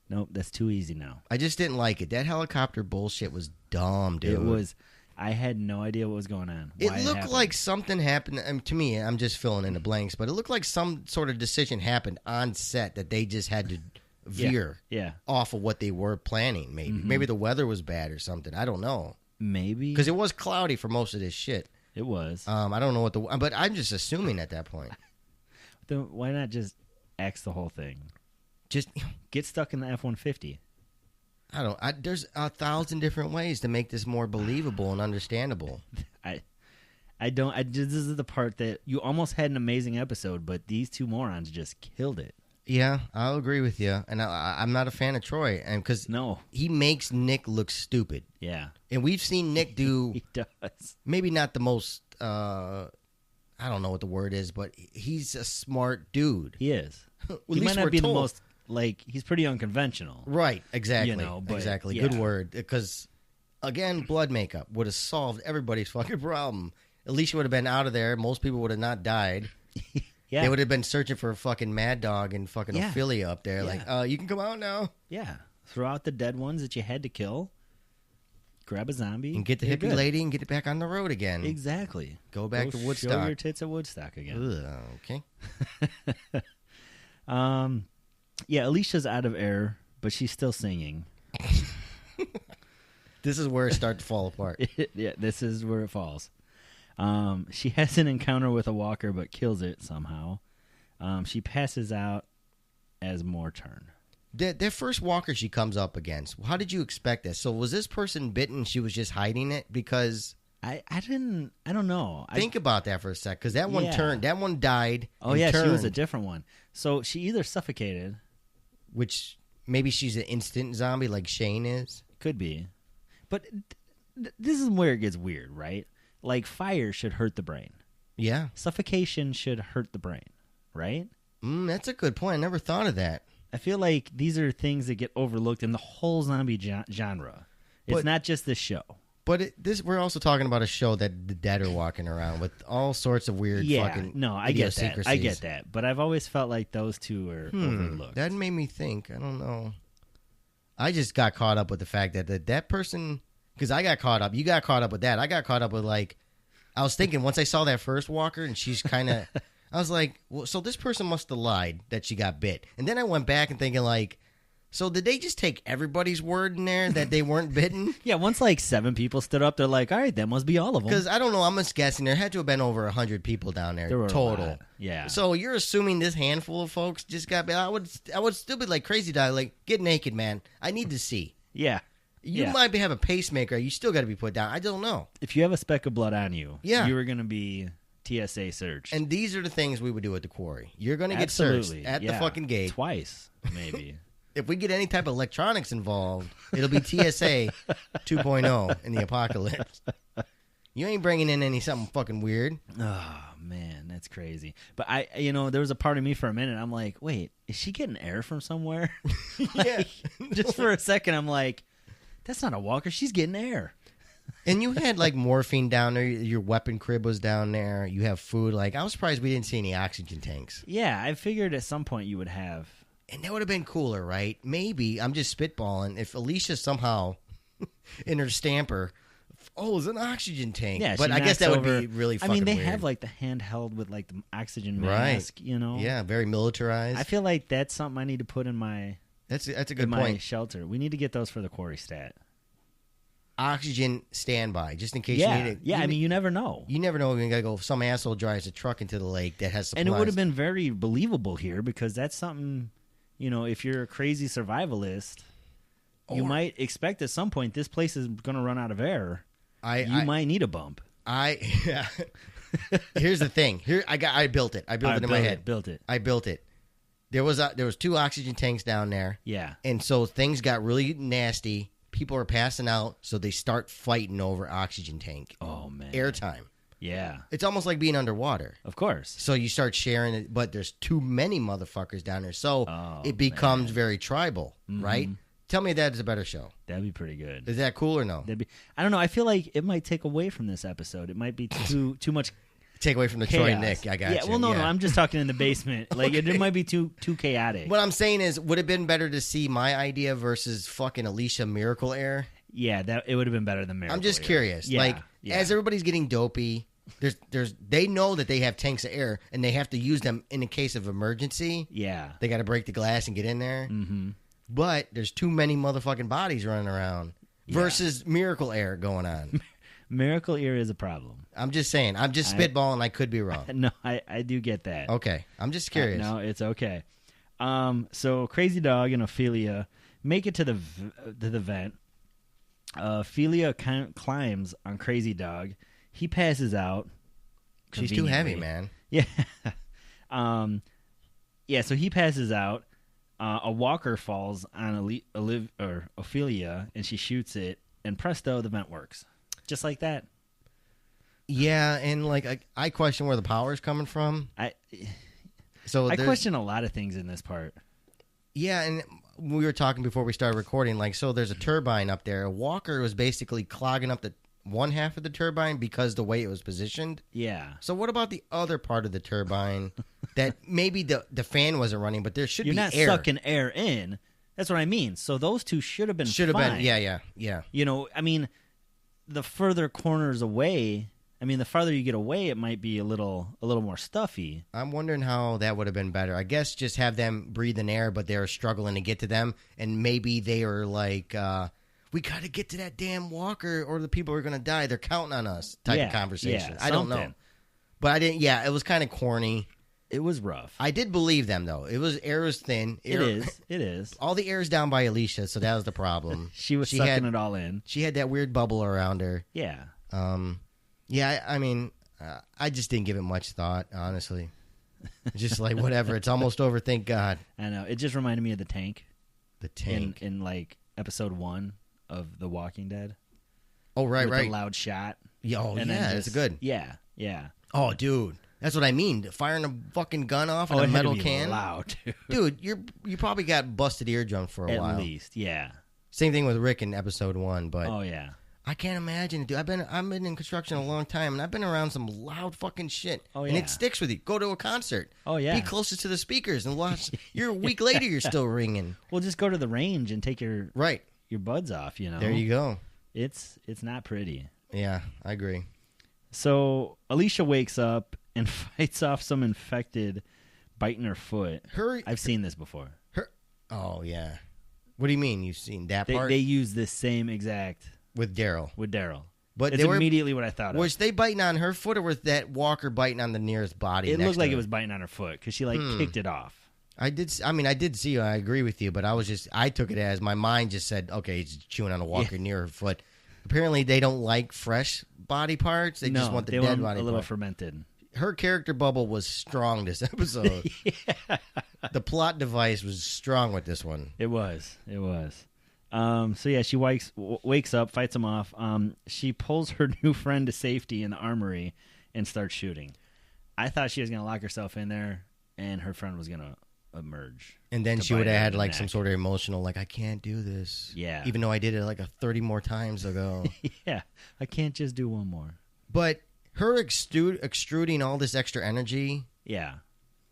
Speaker 3: Nope, that's too easy now.
Speaker 1: I just didn't like it. That helicopter bullshit was dumb, dude.
Speaker 3: It was... I had no idea what was going on.
Speaker 1: It
Speaker 3: why
Speaker 1: looked
Speaker 3: happened.
Speaker 1: like something happened. To me, I'm just filling in the blanks, but it looked like some sort of decision happened on set that they just had to veer
Speaker 3: Yeah.
Speaker 1: off of what they were planning, maybe.
Speaker 3: Mm-hmm.
Speaker 1: Maybe the weather was bad or something. I don't know.
Speaker 3: Maybe.
Speaker 1: Because it was cloudy for most of this shit.
Speaker 3: It was.
Speaker 1: I don't know but I'm just assuming at that point.
Speaker 3: Then why not just X the whole thing?
Speaker 1: Just,
Speaker 3: Get stuck in the F-150.
Speaker 1: there's 1,000 different ways to make this more believable and understandable.
Speaker 3: This is the part that you almost had an amazing episode, but these 2 morons just killed it.
Speaker 1: Yeah, I'll agree with you. And I'm not a fan of Troy, and because
Speaker 3: No.
Speaker 1: he makes Nick look stupid.
Speaker 3: Yeah.
Speaker 1: And we've seen Nick do
Speaker 3: He does.
Speaker 1: maybe not the most, I don't know what the word is, but he's a smart dude.
Speaker 3: He is.
Speaker 1: At
Speaker 3: He
Speaker 1: least
Speaker 3: might not
Speaker 1: we're
Speaker 3: be
Speaker 1: told.
Speaker 3: the most, he's pretty unconventional.
Speaker 1: Right, exactly.
Speaker 3: You know, but,
Speaker 1: exactly.
Speaker 3: yeah.
Speaker 1: Good word. Because, again, blood makeup would have solved everybody's fucking problem. At least you would have been out of there. Most people would have not died.
Speaker 3: Yeah.
Speaker 1: They would have been searching for a fucking Mad Dog and fucking
Speaker 3: Yeah.
Speaker 1: Ophelia up there.
Speaker 3: Yeah.
Speaker 1: Like, you can come out now.
Speaker 3: Yeah. Throw out the dead ones that you had to kill. Grab a zombie.
Speaker 1: And get the
Speaker 3: You're
Speaker 1: hippie
Speaker 3: good.
Speaker 1: lady and get it back on the road again.
Speaker 3: Exactly.
Speaker 1: Go back to
Speaker 3: Show
Speaker 1: Woodstock.
Speaker 3: your tits at Woodstock again.
Speaker 1: Ugh, okay.
Speaker 3: Yeah, Alicia's out of air, but she's still singing.
Speaker 1: This is where it starts to fall apart.
Speaker 3: Yeah, this is where it falls. She has an encounter with a walker, but kills it somehow. She passes out as more turn.
Speaker 1: That first walker she comes up against, how did you expect this? So was this person bitten and she was just hiding it? Because
Speaker 3: I don't know.
Speaker 1: think about that for a sec, because that one
Speaker 3: Yeah.
Speaker 1: turned, that one died.
Speaker 3: Oh
Speaker 1: and
Speaker 3: yeah, she was a
Speaker 1: turned,
Speaker 3: different one. So she either suffocated,
Speaker 1: which maybe she's an instant zombie like Shane is.
Speaker 3: could be, but this is where it gets weird, right? Like fire should hurt the brain.
Speaker 1: Yeah.
Speaker 3: Suffocation should hurt the brain, right?
Speaker 1: That's a good point. I never thought of that.
Speaker 3: I feel like these are things that get overlooked in the whole zombie genre. It's
Speaker 1: But-
Speaker 3: not just this show.
Speaker 1: But we're also talking about a show that the dead are walking around with all sorts of weird fucking
Speaker 3: no, I get that. I
Speaker 1: idiosyncrasies.
Speaker 3: get that. But I've always felt like those two are overlooked.
Speaker 1: That made me think. I don't know. I just got caught up with the fact that person, because I got caught up. You got caught up with that. I got caught up with, like, I was thinking once I saw that first walker and she's kind of, I was like, well, so this person must have lied that she got bit. And then I went back and thinking, like, so did they just take everybody's word in there that they weren't bitten?
Speaker 3: Yeah, once like 7 people stood up, they're like, all right, that must be all of them.
Speaker 1: Because I don't know, I'm just guessing there had to have been over 100 people down there,
Speaker 3: There were a
Speaker 1: total.
Speaker 3: lot. Yeah.
Speaker 1: So you're assuming this handful of folks just got bit. I would still be like crazy dog, like, get naked, man. I need to see.
Speaker 3: Yeah.
Speaker 1: You
Speaker 3: Yeah.
Speaker 1: might have a pacemaker. You still got to be put down. I don't know.
Speaker 3: If you have a speck of blood on you,
Speaker 1: Yeah.
Speaker 3: you are going to be TSA searched.
Speaker 1: And these are the things we would do at the quarry. You're going to get
Speaker 3: Absolutely.
Speaker 1: searched at the
Speaker 3: Yeah.
Speaker 1: fucking gate.
Speaker 3: Twice, maybe.
Speaker 1: If we get any type of electronics involved, it'll be TSA 2.0 in the apocalypse. You ain't bringing in something fucking weird.
Speaker 3: Oh, man, that's crazy. But there was a part of me for a minute. I'm like, wait, is she getting air from somewhere?
Speaker 1: Yeah.
Speaker 3: Just for a second, I'm like, that's not a walker. She's getting air.
Speaker 1: And you had like morphine down there. Your weapon crib was down there. You have food. Like, I was surprised we didn't see any oxygen tanks.
Speaker 3: Yeah, I figured at some point you would have.
Speaker 1: And that would have been cooler, right? Maybe, I'm just spitballing, if Alicia somehow, in her stamper, it's an oxygen tank.
Speaker 3: Yeah,
Speaker 1: but
Speaker 3: she
Speaker 1: I guess
Speaker 3: knocks
Speaker 1: that would
Speaker 3: over-
Speaker 1: be really
Speaker 3: I
Speaker 1: fucking
Speaker 3: mean, they
Speaker 1: weird.
Speaker 3: have like the handheld with like the oxygen
Speaker 1: Right.
Speaker 3: mask, you know?
Speaker 1: Yeah, very militarized.
Speaker 3: I feel like that's something I need to put in my
Speaker 1: That's a
Speaker 3: in
Speaker 1: good
Speaker 3: my
Speaker 1: point.
Speaker 3: shelter. We need to get those for the quarry stat.
Speaker 1: Oxygen standby, just in case
Speaker 3: Yeah,
Speaker 1: you need it.
Speaker 3: yeah. I mean, you never know.
Speaker 1: You never know when you got to go. Some asshole drives a truck into the lake that has supplies.
Speaker 3: And it would have been very believable here because that's something, if you're a crazy survivalist, you
Speaker 1: Or-
Speaker 3: might expect at some point this place is going to run out of air. You
Speaker 1: I
Speaker 3: might need a bump.
Speaker 1: yeah. Here's the thing. I built it. I built it in my head.
Speaker 3: Built it.
Speaker 1: I built it. There was 2 oxygen tanks down there.
Speaker 3: Yeah.
Speaker 1: And so things got really nasty. People are passing out, so they start fighting over oxygen tank.
Speaker 3: Oh, man.
Speaker 1: Airtime.
Speaker 3: Yeah.
Speaker 1: It's almost like being underwater.
Speaker 3: Of course.
Speaker 1: So you start sharing it, but there's too many motherfuckers down there. So
Speaker 3: Oh,
Speaker 1: it becomes very tribal, right? Tell me that is a better show.
Speaker 3: That'd be pretty good.
Speaker 1: Is that cool or no?
Speaker 3: I don't know. I feel like it might take away from this episode. It might be too much
Speaker 1: Take away from the
Speaker 3: chaos.
Speaker 1: Troy Nick. I got
Speaker 3: yeah,
Speaker 1: you.
Speaker 3: well, no.
Speaker 1: Yeah.
Speaker 3: I'm just talking in the basement. Like
Speaker 1: Okay.
Speaker 3: it might be too chaotic.
Speaker 1: What I'm saying is, would it have been better to see my idea versus fucking Alicia Miracle Air?
Speaker 3: Yeah, that it would have been better than Miracle.
Speaker 1: I'm just
Speaker 3: Air.
Speaker 1: curious.
Speaker 3: Yeah,
Speaker 1: Like,
Speaker 3: yeah.
Speaker 1: as everybody's getting dopey, they know that they have tanks of air and they have to use them in a case of emergency.
Speaker 3: Yeah.
Speaker 1: They got to break the glass and get in there. Mm-hmm. But there's too many motherfucking bodies running around versus Miracle Air going on.
Speaker 3: Miracle Ear is a problem.
Speaker 1: I'm just saying. I'm just spitballing. I could be wrong.
Speaker 3: No, I do get that.
Speaker 1: Okay. I'm just curious.
Speaker 3: No, it's okay. So Crazy Dog and Ophelia make it to the vent. Ophelia climbs on Crazy Dog. He passes out.
Speaker 1: She's too heavy,
Speaker 3: conveniently.
Speaker 1: man.
Speaker 3: Yeah. So he passes out. A walker falls on Ophelia, and she shoots it, and presto, the vent works. Just like that.
Speaker 1: Yeah, and like I question where the power is coming from.
Speaker 3: I
Speaker 1: So
Speaker 3: question a lot of things in this part.
Speaker 1: Yeah, and we were talking before we started recording, like, so there's a turbine up there. A walker was basically clogging up the one half of the turbine because the way it was positioned.
Speaker 3: Yeah.
Speaker 1: So what about the other part of the turbine that maybe the fan wasn't running, but there should
Speaker 3: You're
Speaker 1: be
Speaker 3: not
Speaker 1: air.
Speaker 3: sucking air in. That's what I mean. So those two should have been fine.
Speaker 1: Yeah.
Speaker 3: You know, I mean, the further corners away, the farther you get away, it might be a little more stuffy.
Speaker 1: I'm wondering how that would have been better. I guess just have them breathe in air, but they're struggling to get to them, and maybe they are like, we got to get to that damn walker or the people are going to die. They're counting on us type of conversation. I don't know. But I didn't, it was kind of corny.
Speaker 3: It was rough.
Speaker 1: I did believe them, though. Air was thin.
Speaker 3: It is.
Speaker 1: All the air is down by Alicia, so that was the problem.
Speaker 3: She was sucking it all in.
Speaker 1: She had that weird bubble around her.
Speaker 3: Yeah.
Speaker 1: I just didn't give it much thought, honestly. Just like, whatever. It's almost over, thank God.
Speaker 3: I know. It just reminded me of the tank.
Speaker 1: The tank.
Speaker 3: In like episode 1 of The Walking Dead.
Speaker 1: Oh, right.
Speaker 3: The loud shot.
Speaker 1: Yeah, it's good.
Speaker 3: Yeah.
Speaker 1: Oh, dude. That's what I mean. Firing a fucking gun off in a metal can.
Speaker 3: Loud,
Speaker 1: dude. You probably got busted eardrums for a while.
Speaker 3: At least, yeah.
Speaker 1: Same thing with Rick in episode 1, but
Speaker 3: oh yeah.
Speaker 1: I can't imagine it, dude. I've been in construction a long time, and I've been around some loud fucking shit.
Speaker 3: Oh, yeah.
Speaker 1: And it sticks with you. Go to a concert.
Speaker 3: Oh, yeah.
Speaker 1: Be closest to the speakers, and watch. You're a week later, you're still ringing.
Speaker 3: Well, just go to the range and take your buds off. You know.
Speaker 1: There you go.
Speaker 3: It's not pretty.
Speaker 1: Yeah, I agree.
Speaker 3: So Alicia wakes up and fights off some infected biting her foot. I've seen this before.
Speaker 1: Oh yeah. What do you mean? You've seen that part?
Speaker 3: They use this same exact.
Speaker 1: With Daryl. But
Speaker 3: it's immediately what I thought of.
Speaker 1: Was they biting on her foot, or was that walker biting on the nearest body?
Speaker 3: It looked like it was biting on her foot because she kicked it off.
Speaker 1: I did see you. I agree with you, but I took it as my mind just said, okay, he's chewing on a walker near her foot. Apparently, they don't like fresh body parts. They just want the dead body
Speaker 3: a little
Speaker 1: part.
Speaker 3: fermented.
Speaker 1: Her character bubble was strong this episode.
Speaker 3: Yeah.
Speaker 1: The plot device was strong with this one.
Speaker 3: It was. So yeah, she wakes up, fights him off. She pulls her new friend to safety in the armory and starts shooting. I thought she was going to lock herself in there, and her friend was going to emerge.
Speaker 1: And then she would have had like some sort of emotional, like, I can't do this.
Speaker 3: Yeah.
Speaker 1: Even though I did it like 30 more times ago.
Speaker 3: Yeah. I can't just do one more.
Speaker 1: But her extruding all this extra energy.
Speaker 3: Yeah.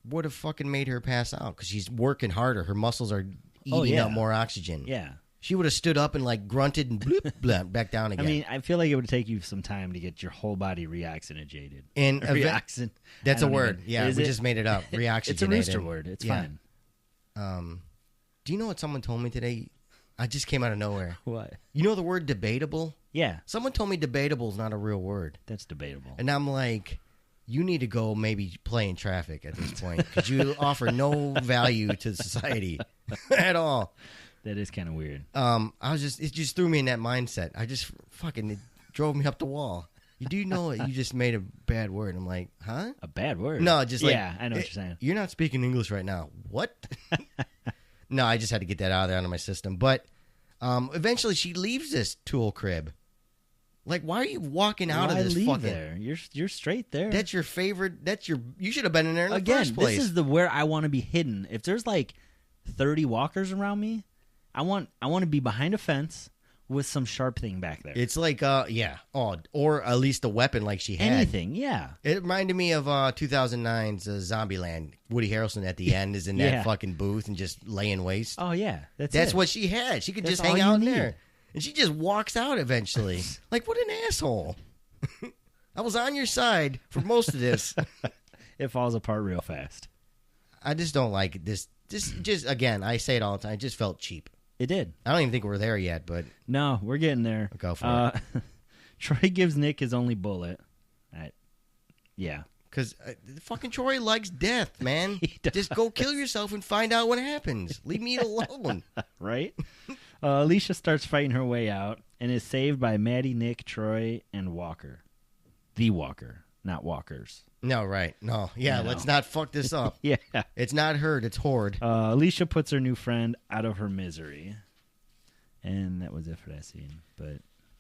Speaker 1: Would have fucking made her pass out because she's working harder. Her muscles are eating up more oxygen.
Speaker 3: Yeah.
Speaker 1: She would have stood up and like grunted and bloop, bloop, back down again.
Speaker 3: I feel like it would take you some time to get your whole body reoxygenated.
Speaker 1: And that's a word. Yeah, we just made it up. Reoxygenated.
Speaker 3: It's a rooster word. It's fine.
Speaker 1: Do you know what someone told me today? I just came out of nowhere.
Speaker 3: What?
Speaker 1: You know the word debatable?
Speaker 3: Yeah.
Speaker 1: Someone told me debatable is not a real word.
Speaker 3: That's debatable.
Speaker 1: And I'm like, you need to go maybe play in traffic at this point because you offer no value to society at all.
Speaker 3: That is kind of weird.
Speaker 1: It just threw me in that mindset. It drove me up the wall. You do know that you just made a bad word. I'm like, huh?
Speaker 3: A bad word?
Speaker 1: No, just like,
Speaker 3: yeah, I know what you're saying.
Speaker 1: You're not speaking English right now. What? No, I just had to get that out of there out of my system. But eventually she leaves this tool crib. Like, why are you walking out of this fucking...
Speaker 3: there? You're straight there.
Speaker 1: That's your favorite... You should have been in there in the first
Speaker 3: Again,
Speaker 1: place.
Speaker 3: this is where I want to be hidden. If there's like 30 walkers around me, I want to be behind a fence with some sharp thing back there.
Speaker 1: It's like, yeah. Oh, or at least a weapon like she had.
Speaker 3: Anything, yeah.
Speaker 1: It reminded me of 2009's Zombieland. Woody Harrelson at the end is in that fucking booth and just laying waste.
Speaker 3: Oh, yeah.
Speaker 1: That's what she had. She could just hang out in there. And she just walks out eventually. Like, what an asshole. I was on your side for most of this.
Speaker 3: It falls apart real fast.
Speaker 1: I just don't like this. Just again, I say it all the time. It just felt cheap.
Speaker 3: It did.
Speaker 1: I don't even think we're there yet, but...
Speaker 3: No, we're getting there.
Speaker 1: Go for it.
Speaker 3: Troy gives Nick his only bullet. Yeah.
Speaker 1: Because fucking Troy likes death, man. Just go kill yourself and find out what happens. Leave me alone.
Speaker 3: Right? Alicia starts fighting her way out and is saved by Maddie, Nick, Troy, and Walker. The Walker. not walkers.
Speaker 1: No, right. No. Yeah,
Speaker 3: No.
Speaker 1: let's not fuck this up.
Speaker 3: Yeah.
Speaker 1: It's not herd, it's horde.
Speaker 3: Alicia puts her new friend out of her misery. And that was it for that scene. But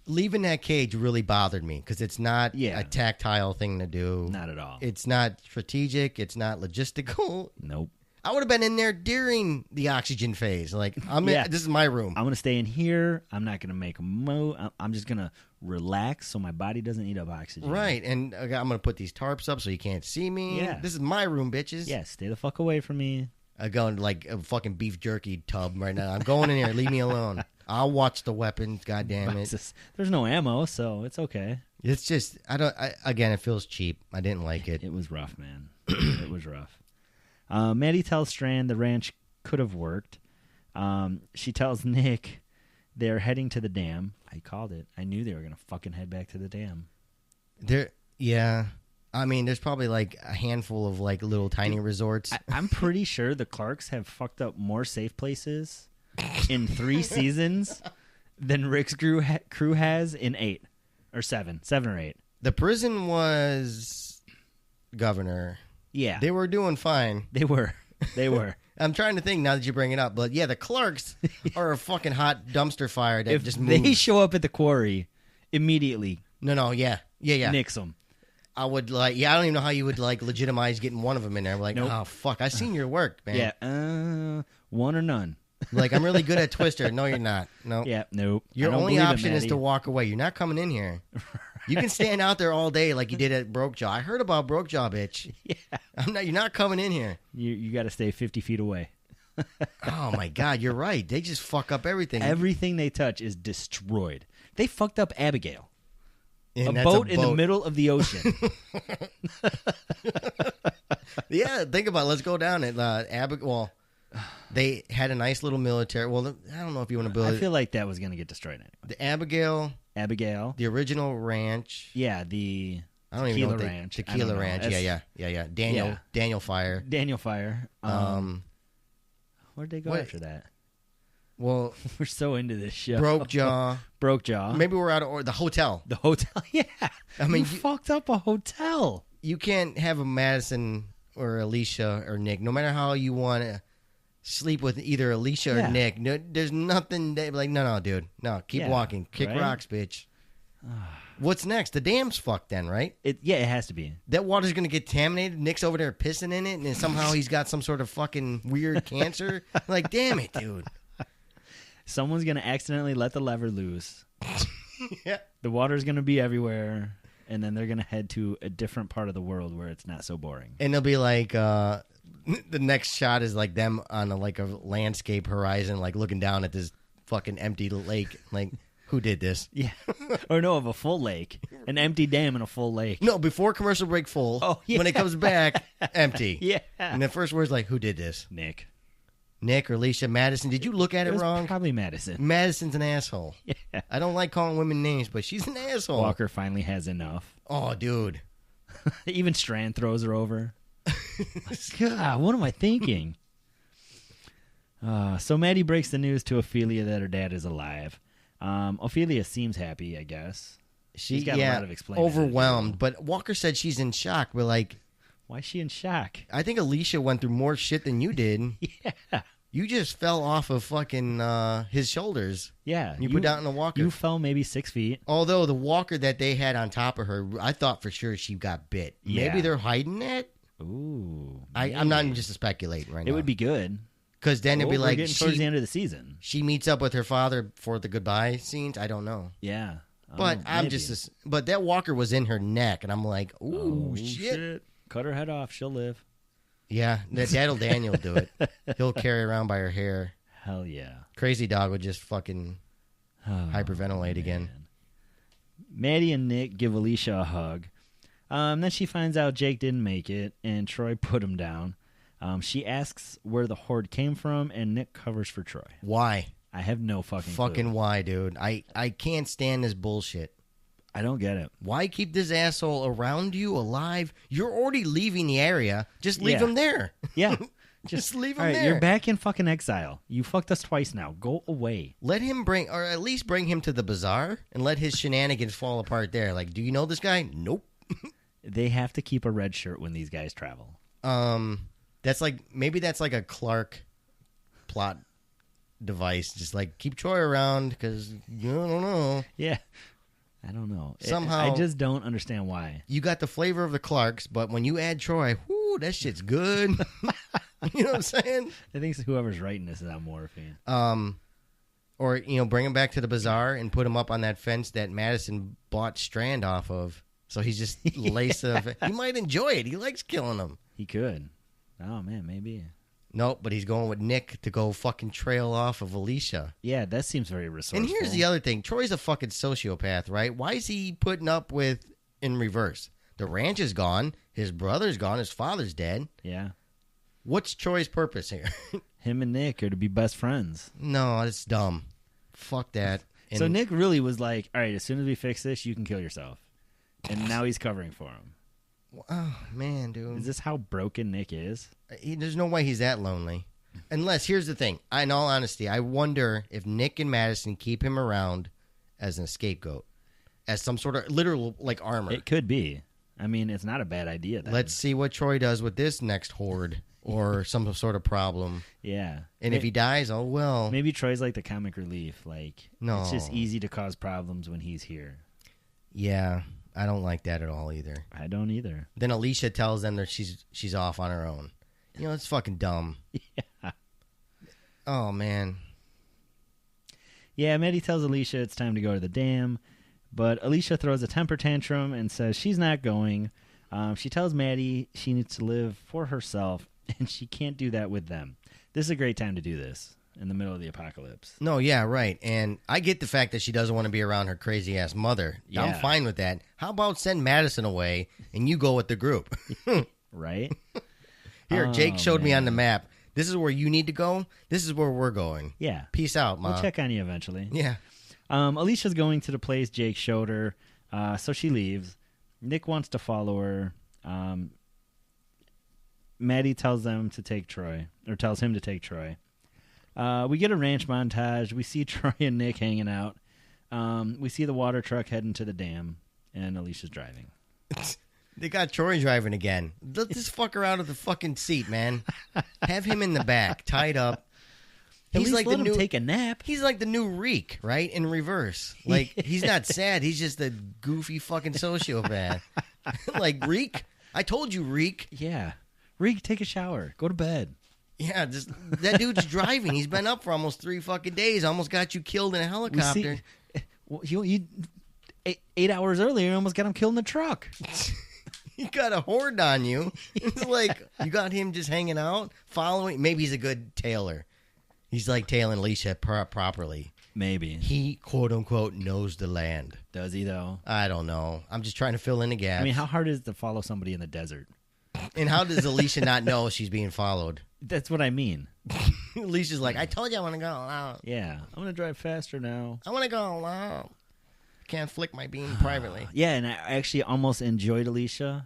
Speaker 1: Leaving that cage really bothered me because it's not a tactile thing to do.
Speaker 3: not at all.
Speaker 1: It's not strategic. It's not logistical.
Speaker 3: Nope.
Speaker 1: I would have been in there during the oxygen phase. Like, this is my room.
Speaker 3: I'm going to stay in here. I'm not going to make a move. I'm just going to relax so my body doesn't eat up oxygen.
Speaker 1: Right. And I'm going to put these tarps up so you can't see me.
Speaker 3: Yeah.
Speaker 1: This is my room, bitches.
Speaker 3: Yeah, stay the fuck away from me.
Speaker 1: I'm going like a fucking beef jerky tub right now. I'm going in here. Leave me alone. I'll watch the weapons. God damn it.
Speaker 3: There's no ammo, so it's okay.
Speaker 1: It's just, again, it feels cheap. I didn't like it.
Speaker 3: It was rough, man. It was rough. Maddie tells Strand the ranch could have worked. She tells Nick they're heading to the dam. I called it. I knew they were going to fucking head back to the dam.
Speaker 1: Yeah. I mean, there's probably like a handful of like little tiny resorts.
Speaker 3: I'm pretty sure the Clarks have fucked up more safe places in 3 seasons than Rick's crew has in 8 or 7 or 8.
Speaker 1: The prison was governor.
Speaker 3: Yeah.
Speaker 1: They were doing fine.
Speaker 3: They were.
Speaker 1: I'm trying to think now that you bring it up, but yeah, the Clarks are a fucking hot dumpster fire that
Speaker 3: If
Speaker 1: just
Speaker 3: they
Speaker 1: moves.
Speaker 3: show up at the quarry, immediately
Speaker 1: Yeah.
Speaker 3: nix them.
Speaker 1: I would I don't even know how you would like legitimize getting one of them in there. Like,
Speaker 3: Nope.
Speaker 1: oh fuck, I've seen your work, man.
Speaker 3: Yeah, one or none.
Speaker 1: Like, I'm really good at Twister. No, you're not. No.
Speaker 3: Yeah, nope.
Speaker 1: Your
Speaker 3: I don't
Speaker 1: only
Speaker 3: believe it,
Speaker 1: option is
Speaker 3: Maddie.
Speaker 1: to walk away. You're not coming in here. You can stand out there all day like you did at Broke Jaw. I heard about Broke Jaw, bitch.
Speaker 3: Yeah.
Speaker 1: You're not coming in here.
Speaker 3: You got to stay 50 feet away.
Speaker 1: Oh my God, you're right. They just fuck up everything.
Speaker 3: Everything they touch is destroyed. They fucked up Abigail.
Speaker 1: And
Speaker 3: A
Speaker 1: that's
Speaker 3: boat in the middle of the ocean.
Speaker 1: Yeah, think about it. Let's go down it. Abigail. Well, they had a nice little military. Well, I don't know if you want to build
Speaker 3: I
Speaker 1: it.
Speaker 3: feel like that was going to get destroyed anyway.
Speaker 1: The Abigail,
Speaker 3: Abigail.
Speaker 1: the original ranch.
Speaker 3: Yeah, the
Speaker 1: I don't even know
Speaker 3: Tequila
Speaker 1: what
Speaker 3: Ranch. I
Speaker 1: Tequila
Speaker 3: don't know.
Speaker 1: Ranch.
Speaker 3: That's-
Speaker 1: Yeah.
Speaker 3: Yeah.
Speaker 1: Daniel Fire.
Speaker 3: Daniel Fire. Where'd they go
Speaker 1: what-
Speaker 3: after that?
Speaker 1: Well,
Speaker 3: We're so into this show.
Speaker 1: Broke Jaw.
Speaker 3: Broke Jaw.
Speaker 1: Maybe we're out of order. The hotel.
Speaker 3: The hotel. Yeah.
Speaker 1: I mean,
Speaker 3: you fucked up a hotel.
Speaker 1: You can't have a Madison or Alicia or Nick. No matter how you want to sleep with either Alicia
Speaker 3: Yeah.
Speaker 1: or Nick, no, there's nothing like, no, dude. No, keep
Speaker 3: Yeah,
Speaker 1: walking. Kick
Speaker 3: right?
Speaker 1: rocks, bitch. What's next? The dam's fucked then, right?
Speaker 3: It has to be.
Speaker 1: That water's going to get contaminated. Nick's over there pissing in it, and then somehow he's got some sort of fucking weird cancer. Like, damn it, dude.
Speaker 3: Someone's going to accidentally let the lever loose.
Speaker 1: Yeah.
Speaker 3: The water's going to be everywhere, and then they're going to head to a different part of the world where it's not so boring.
Speaker 1: And they'll be like, the next shot is like them on a landscape horizon, like looking down at this fucking empty lake. Like, who did this?
Speaker 3: Yeah. Or no, of a full lake. An empty dam and a full lake.
Speaker 1: No, before commercial break full.
Speaker 3: Oh, yeah.
Speaker 1: When it comes back, empty.
Speaker 3: Yeah.
Speaker 1: And the first word's like, who did this?
Speaker 3: Nick.
Speaker 1: Nick or Alicia Madison. Did you look at it,
Speaker 3: It was
Speaker 1: wrong?
Speaker 3: probably Madison.
Speaker 1: Madison's an asshole.
Speaker 3: Yeah.
Speaker 1: I don't like calling women names, but she's an asshole.
Speaker 3: Walker finally has enough.
Speaker 1: Oh, dude.
Speaker 3: Even Strand throws her over. God, what am I thinking? So Maddie breaks the news to Ophelia that her dad is alive. Ophelia seems happy, I guess. She's got a lot of explaining to do.
Speaker 1: overwhelmed. But Walker said she's in shock. But like,
Speaker 3: Why is she in shock?
Speaker 1: I think Alicia went through more shit than you did.
Speaker 3: Yeah.
Speaker 1: You just fell off of fucking his shoulders.
Speaker 3: Yeah.
Speaker 1: You put out in a walker.
Speaker 3: You fell maybe 6 feet.
Speaker 1: Although the walker that they had on top of her, I thought for sure she got bit.
Speaker 3: Yeah.
Speaker 1: Maybe they're hiding that.
Speaker 3: Ooh.
Speaker 1: I'm not
Speaker 3: maybe.
Speaker 1: just speculating right now.
Speaker 3: It would be good.
Speaker 1: Because then it'd be
Speaker 3: We're
Speaker 1: like
Speaker 3: getting towards the end of the season.
Speaker 1: she meets up with her father for the goodbye scenes. I don't know.
Speaker 3: Yeah.
Speaker 1: But I'm
Speaker 3: maybe.
Speaker 1: but that walker was in her neck, and I'm like, ooh,
Speaker 3: Oh,
Speaker 1: shit.
Speaker 3: Cut her head off. She'll live.
Speaker 1: Yeah, that'll Daniel do it. He'll carry around by her hair.
Speaker 3: Hell yeah.
Speaker 1: Crazy dog would just fucking
Speaker 3: Oh,
Speaker 1: hyperventilate again.
Speaker 3: man. Maddie and Nick give Alicia a hug. Then she finds out Jake didn't make it, and Troy put him down. She asks where the horde came from, and Nick covers for Troy.
Speaker 1: Why?
Speaker 3: I have no fucking clue.
Speaker 1: Why, dude? I can't stand this bullshit.
Speaker 3: I don't get it.
Speaker 1: Why keep this asshole around you alive? You're already leaving the area. Just leave
Speaker 3: Yeah.
Speaker 1: him there.
Speaker 3: Yeah.
Speaker 1: Just leave him
Speaker 3: All right,
Speaker 1: there.
Speaker 3: you're back in fucking exile. You fucked us twice now. Go away.
Speaker 1: Let him or at least bring him to the bazaar and let his shenanigans fall apart there. Like, do you know this guy? Nope.
Speaker 3: They have to keep a red shirt when these guys travel.
Speaker 1: That's like a Clark plot device. Just like keep Troy around because you don't know.
Speaker 3: Yeah. I don't know.
Speaker 1: Somehow
Speaker 3: I just don't understand why.
Speaker 1: You got the flavor of the Clarks, but when you add Troy, whoo, that shit's good. You know what I'm saying?
Speaker 3: I think whoever's writing this is on Morphine.
Speaker 1: Or, bring him back to the bazaar and put him up on that fence that Madison bought Strand off of. So he's just laced up. He might enjoy it. He likes killing them.
Speaker 3: He could. Oh, man, maybe.
Speaker 1: Nope, but he's going with Nick to go fucking trail off of Alicia.
Speaker 3: Yeah, that seems very resourceful.
Speaker 1: And here's the other thing. Troy's a fucking sociopath, right? Why is he putting up with in reverse? The ranch is gone. His brother's gone. His father's dead.
Speaker 3: Yeah.
Speaker 1: What's Troy's purpose here?
Speaker 3: Him and Nick are to be best friends.
Speaker 1: No, it's dumb. Fuck that. And
Speaker 3: so Nick really was like, all right, as soon as we fix this, you can kill yourself. And now he's covering for him.
Speaker 1: Oh, man, dude.
Speaker 3: Is this how broken Nick is?
Speaker 1: There's no way he's that lonely. Unless, here's the thing. In all honesty, I wonder if Nick and Madison keep him around as an scapegoat. As some sort of literal, armor.
Speaker 3: It could be. I mean, it's not a bad idea. Then.
Speaker 1: Let's see what Troy does with this next horde. Or some sort of problem.
Speaker 3: Yeah.
Speaker 1: And if he dies, oh well.
Speaker 3: Maybe Troy's like the comic relief.
Speaker 1: No.
Speaker 3: It's just easy to cause problems when he's here.
Speaker 1: Yeah. I don't like that at all either.
Speaker 3: I don't either.
Speaker 1: Then Alicia tells them that she's off on her own. It's fucking dumb.
Speaker 3: Yeah.
Speaker 1: Oh, man.
Speaker 3: Yeah, Maddie tells Alicia it's time to go to the dam, but Alicia throws a temper tantrum and says she's not going. She tells Maddie she needs to live for herself, and she can't do that with them. This is a great time to do this in the middle of the apocalypse.
Speaker 1: No, yeah, right. And I get the fact that she doesn't want to be around her crazy-ass mother.
Speaker 3: Yeah.
Speaker 1: I'm fine with that. How about send Madison away, and you go with the group?
Speaker 3: Right?
Speaker 1: Here, Jake showed me
Speaker 3: man.
Speaker 1: on the map. This is where you need to go. This is where we're going.
Speaker 3: Yeah.
Speaker 1: Peace out, Mom.
Speaker 3: We'll check on you eventually.
Speaker 1: Yeah.
Speaker 3: Alicia's going to the place Jake showed her, so she leaves. Nick wants to follow her. Maddie tells him to take Troy. We get a ranch montage. We see Troy and Nick hanging out. We see the water truck heading to the dam, and Alicia's driving.
Speaker 1: They got Troy driving again. Let this fucker out of the fucking seat, man. Have him in the back, tied up.
Speaker 3: At least
Speaker 1: like
Speaker 3: let
Speaker 1: the
Speaker 3: him
Speaker 1: new
Speaker 3: take a nap.
Speaker 1: He's like the new Reek, right? In reverse. He's not sad. He's just a goofy fucking sociopath. Like, Reek? I told you, Reek.
Speaker 3: Yeah. Reek, take a shower. Go to bed.
Speaker 1: Yeah, that dude's driving. He's been up for almost 3 fucking days. Almost got you killed in a helicopter.
Speaker 3: You 8 hours earlier, you almost got him killed in the truck.
Speaker 1: He got a horde on you. It's like, you got him just hanging out, following. Maybe he's a good tailer. He's like tailing Alicia properly.
Speaker 3: Maybe.
Speaker 1: He, quote unquote, knows the land.
Speaker 3: Does he, though?
Speaker 1: I don't know. I'm just trying to fill in the gaps.
Speaker 3: I mean, how hard is it to follow somebody in the desert?
Speaker 1: And how does Alicia not know she's being followed?
Speaker 3: That's what I mean.
Speaker 1: Alicia's like, I told you I want to go out.
Speaker 3: Yeah. I'm going to drive faster now.
Speaker 1: I want to go out. Can't flick my bean privately.
Speaker 3: Yeah, and I actually almost enjoyed Alicia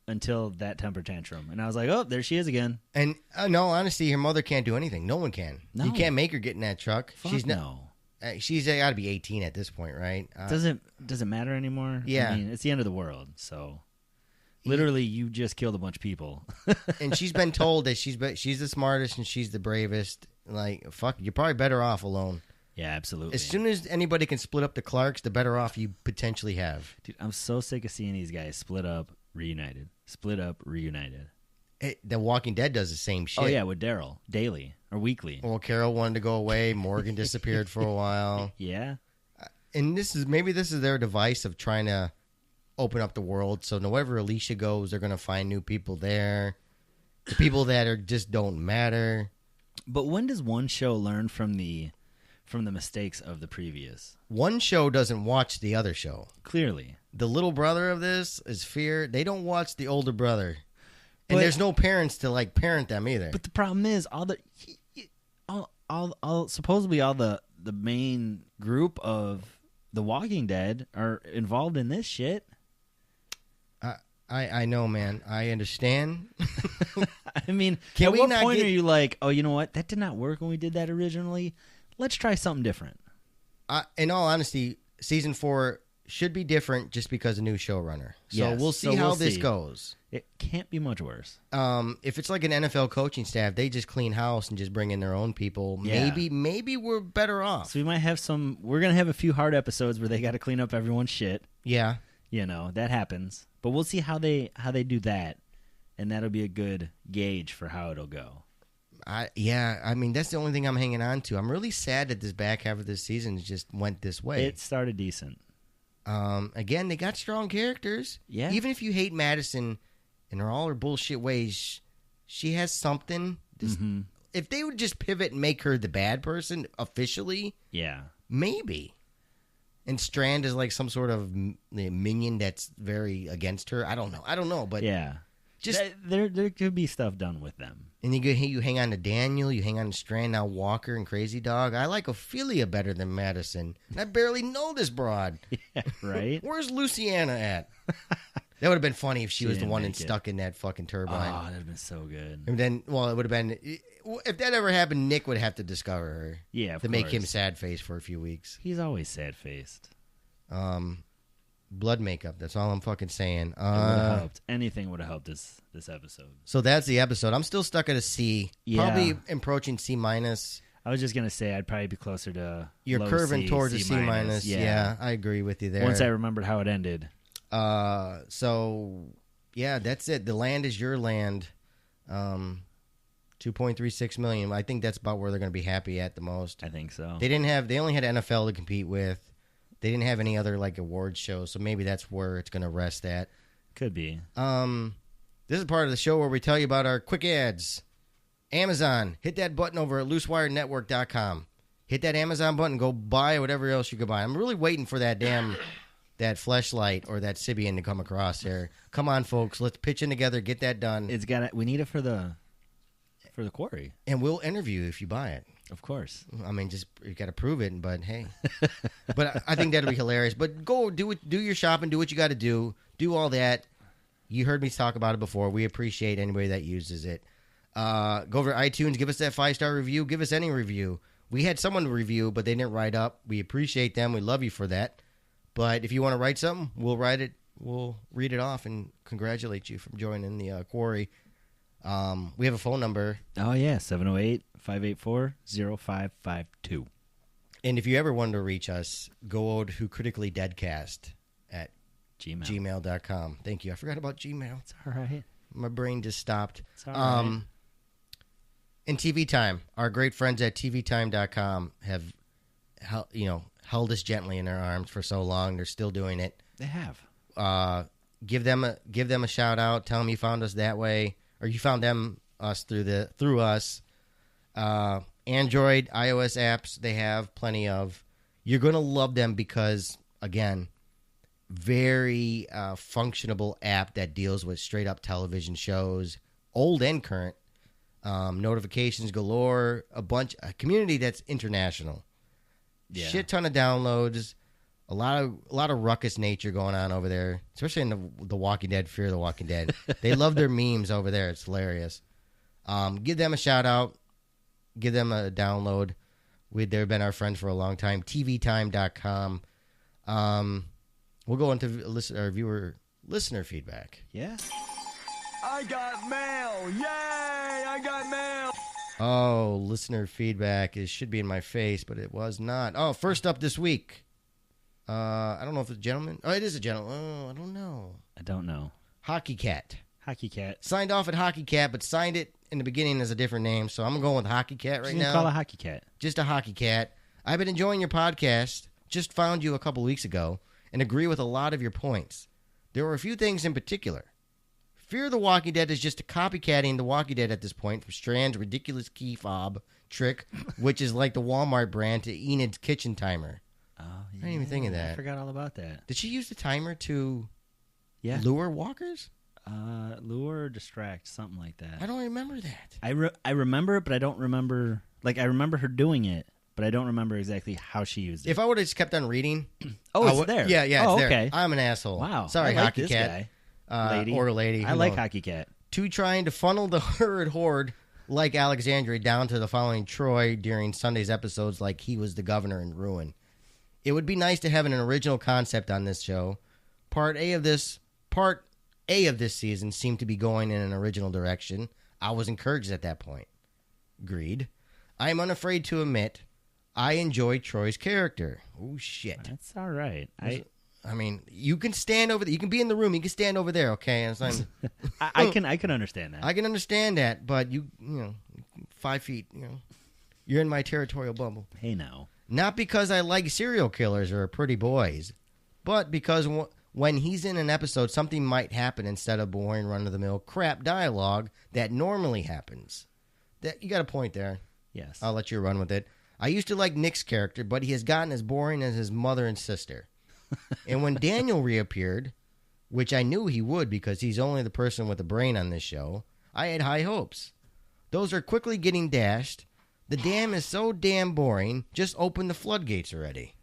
Speaker 3: until that temper tantrum. And I was like, oh, there she is again.
Speaker 1: And in all honesty, her mother can't do anything. No one can.
Speaker 3: No.
Speaker 1: You can't make her get in that truck.
Speaker 3: Fuck no.
Speaker 1: She's got to be 18 at this point, right?
Speaker 3: Does it matter anymore?
Speaker 1: Yeah.
Speaker 3: I mean, it's the end of the world, so literally you just killed a bunch of people.
Speaker 1: And she's been told that she's the smartest and she's the bravest. Like, fuck, you're probably better off alone.
Speaker 3: Yeah, absolutely.
Speaker 1: As soon as anybody can split up the Clarks, the better off you potentially have.
Speaker 3: Dude, I'm so sick of seeing these guys split up, reunited. Split up, reunited.
Speaker 1: The Walking Dead does the same shit.
Speaker 3: Oh, yeah, with Daryl. Daily or weekly.
Speaker 1: Well, Carol wanted to go away. Morgan disappeared for a while.
Speaker 3: Yeah.
Speaker 1: And maybe this is their device of trying to open up the world. So wherever Alicia goes, they're going to find new people there. The people that just don't matter.
Speaker 3: But when does one show learn from the mistakes of the previous?
Speaker 1: One show doesn't watch the other show.
Speaker 3: Clearly.
Speaker 1: The little brother of this is Fear. They don't watch the older brother. And there's no parents to parent them either.
Speaker 3: But the problem is supposedly all the main group of The Walking Dead are involved in this shit.
Speaker 1: I know, man. I understand.
Speaker 3: I mean, at what point are you like, oh, you know what? That did not work when we did that originally. Let's try something different.
Speaker 1: In all honesty, season 4 should be different just because of new showrunner. So
Speaker 3: Yes,
Speaker 1: we'll see
Speaker 3: so
Speaker 1: how
Speaker 3: we'll
Speaker 1: this
Speaker 3: see.
Speaker 1: goes.
Speaker 3: It can't be much worse.
Speaker 1: If it's like an NFL coaching staff, they just clean house and just bring in their own people.
Speaker 3: Yeah.
Speaker 1: Maybe we're better off.
Speaker 3: So we might have we're going to have a few hard episodes where they got to clean up everyone's shit.
Speaker 1: Yeah.
Speaker 3: That happens. But we'll see how they do that, and that'll be a good gauge for how it'll go.
Speaker 1: I mean, that's the only thing I'm hanging on to. I'm really sad that this back half of this season just went this way.
Speaker 3: It started decent.
Speaker 1: Again, they got strong characters.
Speaker 3: Yeah.
Speaker 1: Even if you hate Madison and all her bullshit ways, she has something. If they would just pivot and make her the bad person officially,
Speaker 3: Yeah.
Speaker 1: maybe. And Strand is like some sort of minion that's very against her. I don't know. But
Speaker 3: Yeah.
Speaker 1: just
Speaker 3: There could be stuff done with them.
Speaker 1: and you hang on to Daniel, you hang on to Strand, now Walker and Crazy Dog. I like Ophelia better than Madison. And I barely know this broad.
Speaker 3: Yeah, right?
Speaker 1: Where's Luciana at? That would have been funny if she was the
Speaker 3: didn't
Speaker 1: one
Speaker 3: make it.
Speaker 1: stuck in that fucking turbine.
Speaker 3: Oh, that'd have been so good.
Speaker 1: And then, well, it would have been if that ever happened. Nick would have to discover her.
Speaker 3: Yeah, of
Speaker 1: to make him
Speaker 3: course.
Speaker 1: sad face for a few weeks.
Speaker 3: He's always sad-faced.
Speaker 1: Blood makeup. That's all I'm fucking saying.
Speaker 3: It would have helped. Anything would have helped this episode.
Speaker 1: So that's the episode. I'm still stuck at a C.
Speaker 3: Yeah.
Speaker 1: Probably approaching C minus.
Speaker 3: I was just going to say I'd probably be closer to
Speaker 1: You're
Speaker 3: low
Speaker 1: curving
Speaker 3: C,
Speaker 1: towards a C minus.
Speaker 3: Yeah.
Speaker 1: Yeah, I agree with you there.
Speaker 3: Once I remembered how it ended.
Speaker 1: So yeah, that's it. The land is your land. 2.36 million. I think that's about where they're going to be happy at the most.
Speaker 3: I think so.
Speaker 1: They only had NFL to compete with. They didn't have any other like awards shows, so maybe that's where it's going to rest at.
Speaker 3: Could be.
Speaker 1: This is part of the show where we tell you about our quick ads. Amazon, hit that button over at loosewirenetwork.com. Hit that Amazon button, go buy whatever else you could buy. I'm really waiting for that that Fleshlight or that Sibian to come across here. Come on, folks, let's pitch in together, get that done,
Speaker 3: We need it for the quarry.
Speaker 1: and we'll interview you if you buy it.
Speaker 3: Of course.
Speaker 1: I mean, just you got to prove it. But hey, but I think that'll be hilarious. But go do your shopping, do what you got to do all that. You heard me talk about it before. We appreciate anybody that uses it. Go over to iTunes, give us that 5-star review, give us any review. We had someone review, but they didn't write up. We appreciate them. We love you for that. But if you want to write something, we'll write it. We'll read it off and congratulate you from joining the quarry. We have a phone number.
Speaker 3: Oh, yeah, 708-584-0552.
Speaker 1: And if you ever wanted to reach us, go over to Critically Deadcast at gmail.com. Thank you. I forgot about Gmail.
Speaker 3: It's all right.
Speaker 1: My brain just stopped.
Speaker 3: It's all right.
Speaker 1: And TV Time, our great friends at TVTIME.com have held us gently in their arms for so long. They're still doing it.
Speaker 3: They have.
Speaker 1: Give them a shout out. Tell them you found us that way, or you found us through us. Android, iOS apps, they have plenty of. You're gonna love them because, again, very functionable app that deals with straight up television shows, old and current. Notifications galore. A community that's international.
Speaker 3: Yeah.
Speaker 1: Shit ton of downloads. A lot of ruckus nature going on over there, especially in the Walking Dead, Fear the Walking Dead. They love their memes over there. It's hilarious. Give them a shout out. Give them a download. They've been our friends for a long time. TVTime.com. We'll go into listener feedback.
Speaker 3: Yeah.
Speaker 2: I got mail. Yay! I got mail.
Speaker 1: Oh, listener feedback. It should be in my face, but it was not. Oh, first up this week. I don't know if it's a gentleman. Oh, it is a gentleman. Oh, I don't know. Hockey Cat.
Speaker 3: Hockey Cat.
Speaker 1: Signed off at Hockey Cat, but signed it in the beginning as a different name. So I'm going with Hockey Cat right now.
Speaker 3: Call a Hockey Cat.
Speaker 1: Just a Hockey Cat. I've been enjoying your podcast. Just found you a couple weeks ago and agree with a lot of your points. There were a few things in particular. Fear the Walking Dead is just a copycatting The Walking Dead at this point from Strand's ridiculous key fob trick, which is like the Walmart brand to Enid's kitchen timer.
Speaker 3: Oh, yeah.
Speaker 1: I didn't even think of that.
Speaker 3: I forgot all about that.
Speaker 1: Did she use the timer to
Speaker 3: Yeah.
Speaker 1: lure walkers?
Speaker 3: Lure or distract, something like that.
Speaker 1: I don't remember that.
Speaker 3: I remember it, but I don't remember. Like, I remember her doing it, but I don't remember exactly how she used it.
Speaker 1: If I would have just kept on reading.
Speaker 3: Oh, it's there.
Speaker 1: Yeah,
Speaker 3: Oh,
Speaker 1: it's there.
Speaker 3: okay.
Speaker 1: I'm an asshole.
Speaker 3: Wow.
Speaker 1: Sorry,
Speaker 3: I like
Speaker 1: Hockey
Speaker 3: this
Speaker 1: Cat.
Speaker 3: guy. Lady.
Speaker 1: Or lady.
Speaker 3: I
Speaker 1: who
Speaker 3: like
Speaker 1: knows.
Speaker 3: Hockey Cat.
Speaker 1: To trying to funnel the horde like Alexandria down to the following Troy during Sunday's episodes like he was the governor in Ruin. It would be nice to have an original concept on this show. Part A of this season seemed to be going in an original direction. I was encouraged at that point. Agreed. I am unafraid to admit I enjoy Troy's character. Oh, shit.
Speaker 3: That's all right.
Speaker 1: I mean, you can stand over there. You can be in the room. You can stand over there, okay? And so
Speaker 3: I can understand that.
Speaker 1: I can understand that, but you 5 feet, you're in my territorial bubble.
Speaker 3: Hey, now.
Speaker 1: Not because I like serial killers or pretty boys, but because when he's in an episode, something might happen instead of boring, run-of-the-mill crap dialogue that normally happens. That you got a point there.
Speaker 3: Yes.
Speaker 1: I'll let you run with it. I used to like Nick's character, but he has gotten as boring as his mother and sister. And when Daniel reappeared, which I knew he would because he's only the person with a brain on this show, I had high hopes. Those are quickly getting dashed. The dam is so damn boring. Just open the floodgates already.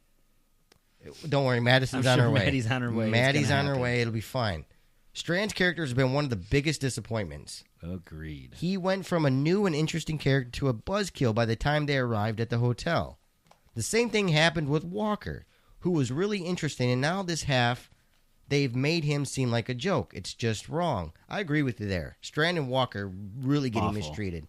Speaker 1: Don't worry, Madison's on her way.
Speaker 3: Maddie's on her way.
Speaker 1: Maddie's on her way. It'll be fine. Strand's character has been one of the biggest disappointments.
Speaker 3: Agreed.
Speaker 1: He went from a new and interesting character to a buzzkill by the time they arrived at the hotel. The same thing happened with Walker, who was really interesting, and now this half, they've made him seem like a joke. It's just wrong. I agree with you there. Strand and Walker really getting mistreated.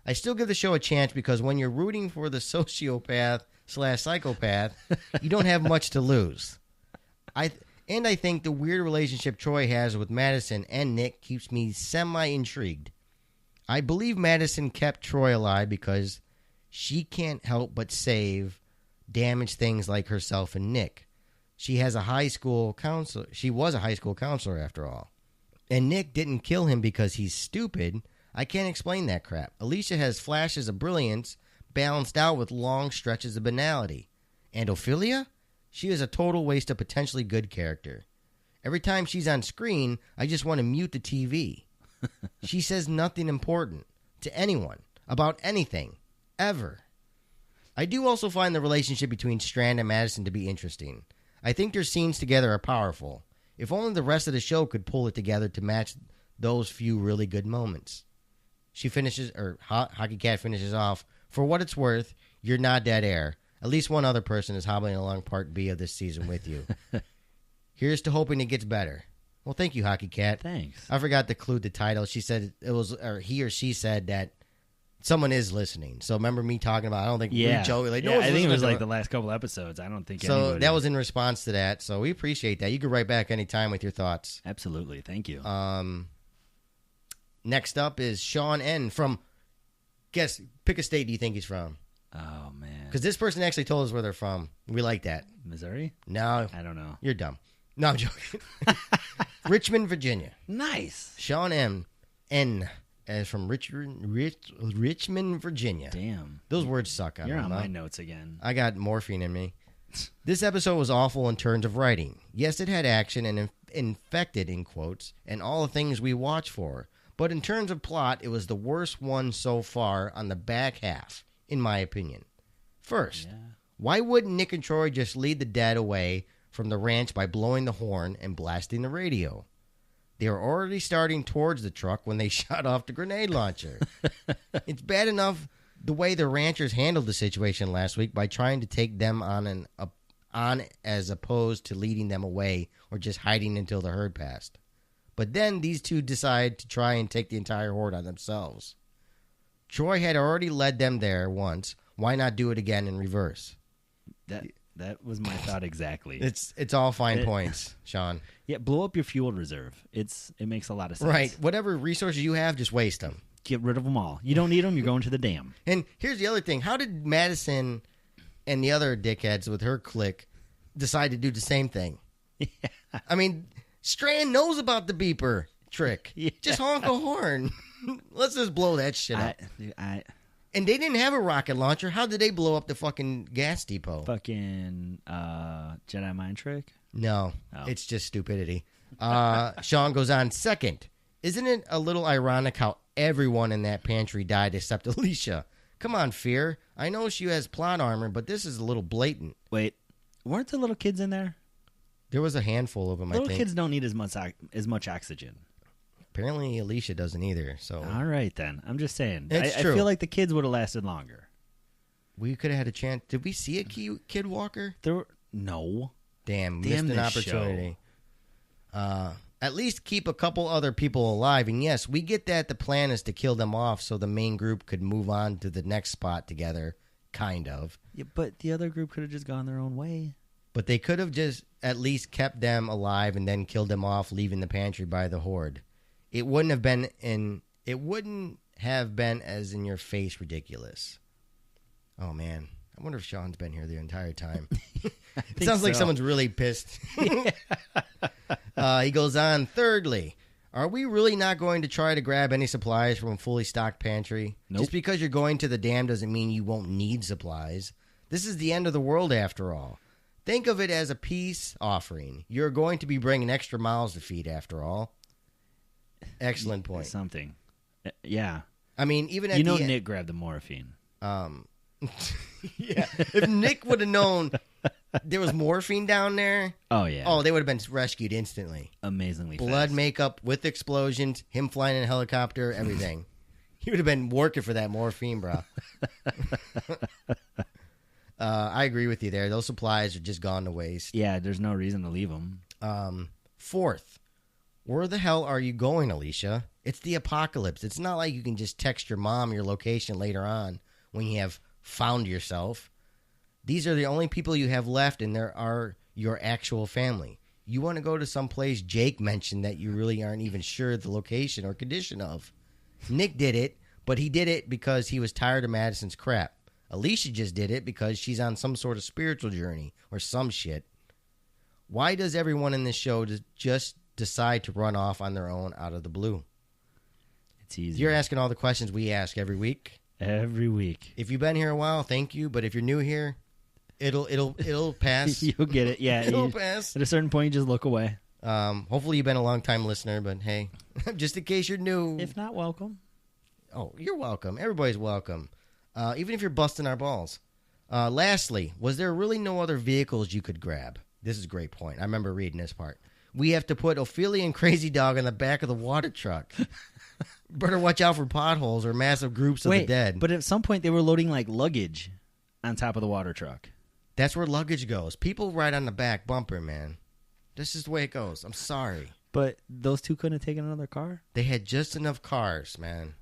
Speaker 1: I still give the show a chance because when you're rooting for the sociopath/psychopath, you don't have much to lose. I think the weird relationship Troy has with Madison and Nick keeps me semi-intrigued. I believe Madison kept Troy alive because she can't help but save damaged things like herself and Nick. She was a high school counselor after all. And Nick didn't kill him because he's stupid. I can't explain that crap. Alicia has flashes of brilliance balanced out with long stretches of banality. And Ophelia? She is a total waste of potentially good character. Every time she's on screen, I just want to mute the TV. She says nothing important to anyone about anything, ever. I do also find the relationship between Strand and Madison to be interesting. I think their scenes together are powerful. If only the rest of the show could pull it together to match those few really good moments. Hockey Cat finishes off, for what it's worth, you're not dead air. At least one other person is hobbling along Part B of this season with you. Here's to hoping it gets better. Well, thank you, Hockey Cat.
Speaker 3: Thanks.
Speaker 1: I forgot to include the title. She said he or she said that someone is listening. So remember me talking about, I don't think we joke. Like, no,
Speaker 3: I think it was like the last couple episodes. I don't think
Speaker 1: so. That was in response to that. So we appreciate that. You can write back anytime with your thoughts.
Speaker 3: Absolutely. Thank you.
Speaker 1: Next up is Sean N. from, pick a state do you think he's from?
Speaker 3: Oh, man.
Speaker 1: Because this person actually told us where they're from. We like that.
Speaker 3: Missouri?
Speaker 1: No.
Speaker 3: I don't know.
Speaker 1: You're dumb. No, I'm joking. Richmond, Virginia.
Speaker 3: Nice.
Speaker 1: Sean N. is from Richmond, Virginia.
Speaker 3: Damn.
Speaker 1: Those words suck.
Speaker 3: You're on my notes again.
Speaker 1: I got morphine in me. This episode was awful in terms of writing. Yes, it had action and infected, in quotes, and all the things we watch for. But in terms of plot, it was the worst one so far on the back half, in my opinion. First, why wouldn't Nick and Troy just lead the dad away from the ranch by blowing the horn and blasting the radio? They were already starting towards the truck when they shot off the grenade launcher. It's bad enough the way the ranchers handled the situation last week by trying to take them on as opposed to leading them away or just hiding until the herd passed. But then these two decide to try and take the entire horde on themselves. Troy had already led them there once. Why not do it again in reverse?
Speaker 3: That was my thought exactly.
Speaker 1: It's all fine points, Sean.
Speaker 3: Yeah, blow up your fuel reserve. It makes a lot of sense.
Speaker 1: Right. Whatever resources you have, just waste them.
Speaker 3: Get rid of them all. You don't need them, you're going to the dam.
Speaker 1: And here's the other thing. How did Madison and the other dickheads with her clique decide to do the same thing?
Speaker 3: Yeah.
Speaker 1: I mean, Strand knows about the beeper trick.
Speaker 3: Yeah.
Speaker 1: Just honk a horn. Let's just blow that shit up. And they didn't have a rocket launcher. How did they blow up the fucking gas depot?
Speaker 3: Fucking Jedi mind trick?
Speaker 1: No,
Speaker 3: Oh.
Speaker 1: It's just stupidity. Sean goes on, second. Isn't it a little ironic how everyone in that pantry died except Alicia? Come on, Fear. I know she has plot armor, but this is a little blatant.
Speaker 3: Wait, weren't the little kids in there?
Speaker 1: There was a handful of them, I think.
Speaker 3: Little kids don't need as much oxygen.
Speaker 1: Apparently, Alicia doesn't either. So
Speaker 3: all right, then. I'm just saying.
Speaker 1: It's
Speaker 3: I
Speaker 1: true.
Speaker 3: feel like the kids would have lasted longer.
Speaker 1: We could have had a chance. Did we see a kid walker?
Speaker 3: No.
Speaker 1: Damn,
Speaker 3: Damn
Speaker 1: missed an
Speaker 3: this
Speaker 1: opportunity. At least keep a couple other people alive. And yes, we get that the plan is to kill them off so the main group could move on to the next spot together, kind of.
Speaker 3: Yeah, but the other group could have just gone their own way.
Speaker 1: But they could have just at least kept them alive and then killed them off, leaving the pantry by the horde. It wouldn't have been as in your face ridiculous. Oh man, I wonder if Sean's been here the entire time. It sounds like someone's really pissed. He goes on. Thirdly, are we really not going to try to grab any supplies from a fully stocked pantry?
Speaker 3: Nope.
Speaker 1: Just because you're going to the dam doesn't mean you won't need supplies. This is the end of the world after all. Think of it as a peace offering. You're going to be bringing extra mouths to feed after all. Excellent point.
Speaker 3: Something. Yeah.
Speaker 1: I mean, even at the end,
Speaker 3: Nick grabbed the morphine.
Speaker 1: yeah. If Nick would have known there was morphine down there,
Speaker 3: Oh, yeah.
Speaker 1: oh, they would have been rescued instantly.
Speaker 3: Amazingly
Speaker 1: Blood,
Speaker 3: fast.
Speaker 1: makeup, with explosions, him flying in a helicopter, everything. He would have been working for that morphine, bro. I agree with you there. Those supplies are just gone to waste.
Speaker 3: Yeah, there's no reason to leave them.
Speaker 1: Fourth, where the hell are you going, Alicia? It's the apocalypse. It's not like you can just text your mom your location later on when you have found yourself. These are the only people you have left, and there are your actual family. You want to go to some place Jake mentioned that you really aren't even sure the location or condition of. Nick did it, but he did it because he was tired of Madison's crap. Alicia just did it because she's on some sort of spiritual journey or some shit. Why does everyone in this show just decide to run off on their own out of the blue?
Speaker 3: It's easy.
Speaker 1: You're asking all the questions we ask every week.
Speaker 3: Every week.
Speaker 1: If you've been here a while, thank you. But if you're new here, it'll pass.
Speaker 3: You'll get it. Yeah.
Speaker 1: It'll pass.
Speaker 3: At a certain point, you just look away.
Speaker 1: Hopefully you've been a long time listener, but hey, just in case you're new.
Speaker 3: If not, welcome.
Speaker 1: Oh, you're welcome. Everybody's welcome. Even if you're busting our balls. Lastly, was there really no other vehicles you could grab? This is a great point. I remember reading this part. We have to put Ophelia and Crazy Dog on the back of the water truck. Better watch out for potholes or massive groups of the dead.
Speaker 3: But at some point, they were loading like luggage on top of the water truck.
Speaker 1: That's where luggage goes. People ride on the back bumper, man. This is the way it goes. I'm sorry.
Speaker 3: But those two couldn't have taken another car?
Speaker 1: They had just enough cars, man.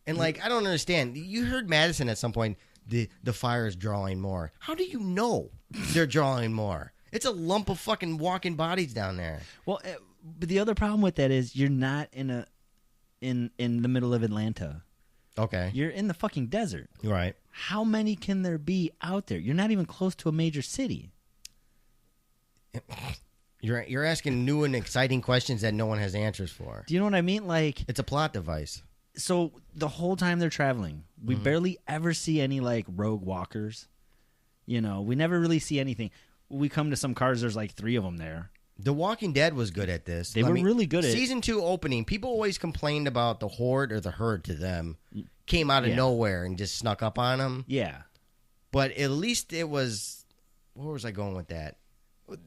Speaker 1: And, like, I don't understand. You heard Madison at some point, the fire is drawing more. How do you know they're drawing more? It's a lump of fucking walking bodies down there.
Speaker 3: Well, but the other problem with that is you're not in the middle of Atlanta.
Speaker 1: Okay.
Speaker 3: You're in the fucking desert.
Speaker 1: Right.
Speaker 3: How many can there be out there? You're not even close to a major city.
Speaker 1: You're asking new and exciting questions that no one has answers for.
Speaker 3: Do you know what I mean? Like,
Speaker 1: It's a plot device.
Speaker 3: so the whole time they're traveling, we barely ever see any like rogue walkers. You know, we never really see anything. We come to some cars, there's like 3 of them there.
Speaker 1: The Walking Dead was good at this.
Speaker 3: They were really good at it.
Speaker 1: Season 2 opening, people always complained about the horde or the herd to them. Came out of
Speaker 3: Yeah.
Speaker 1: nowhere and just snuck up on them.
Speaker 3: Yeah.
Speaker 1: But at least it was... Where was I going with that?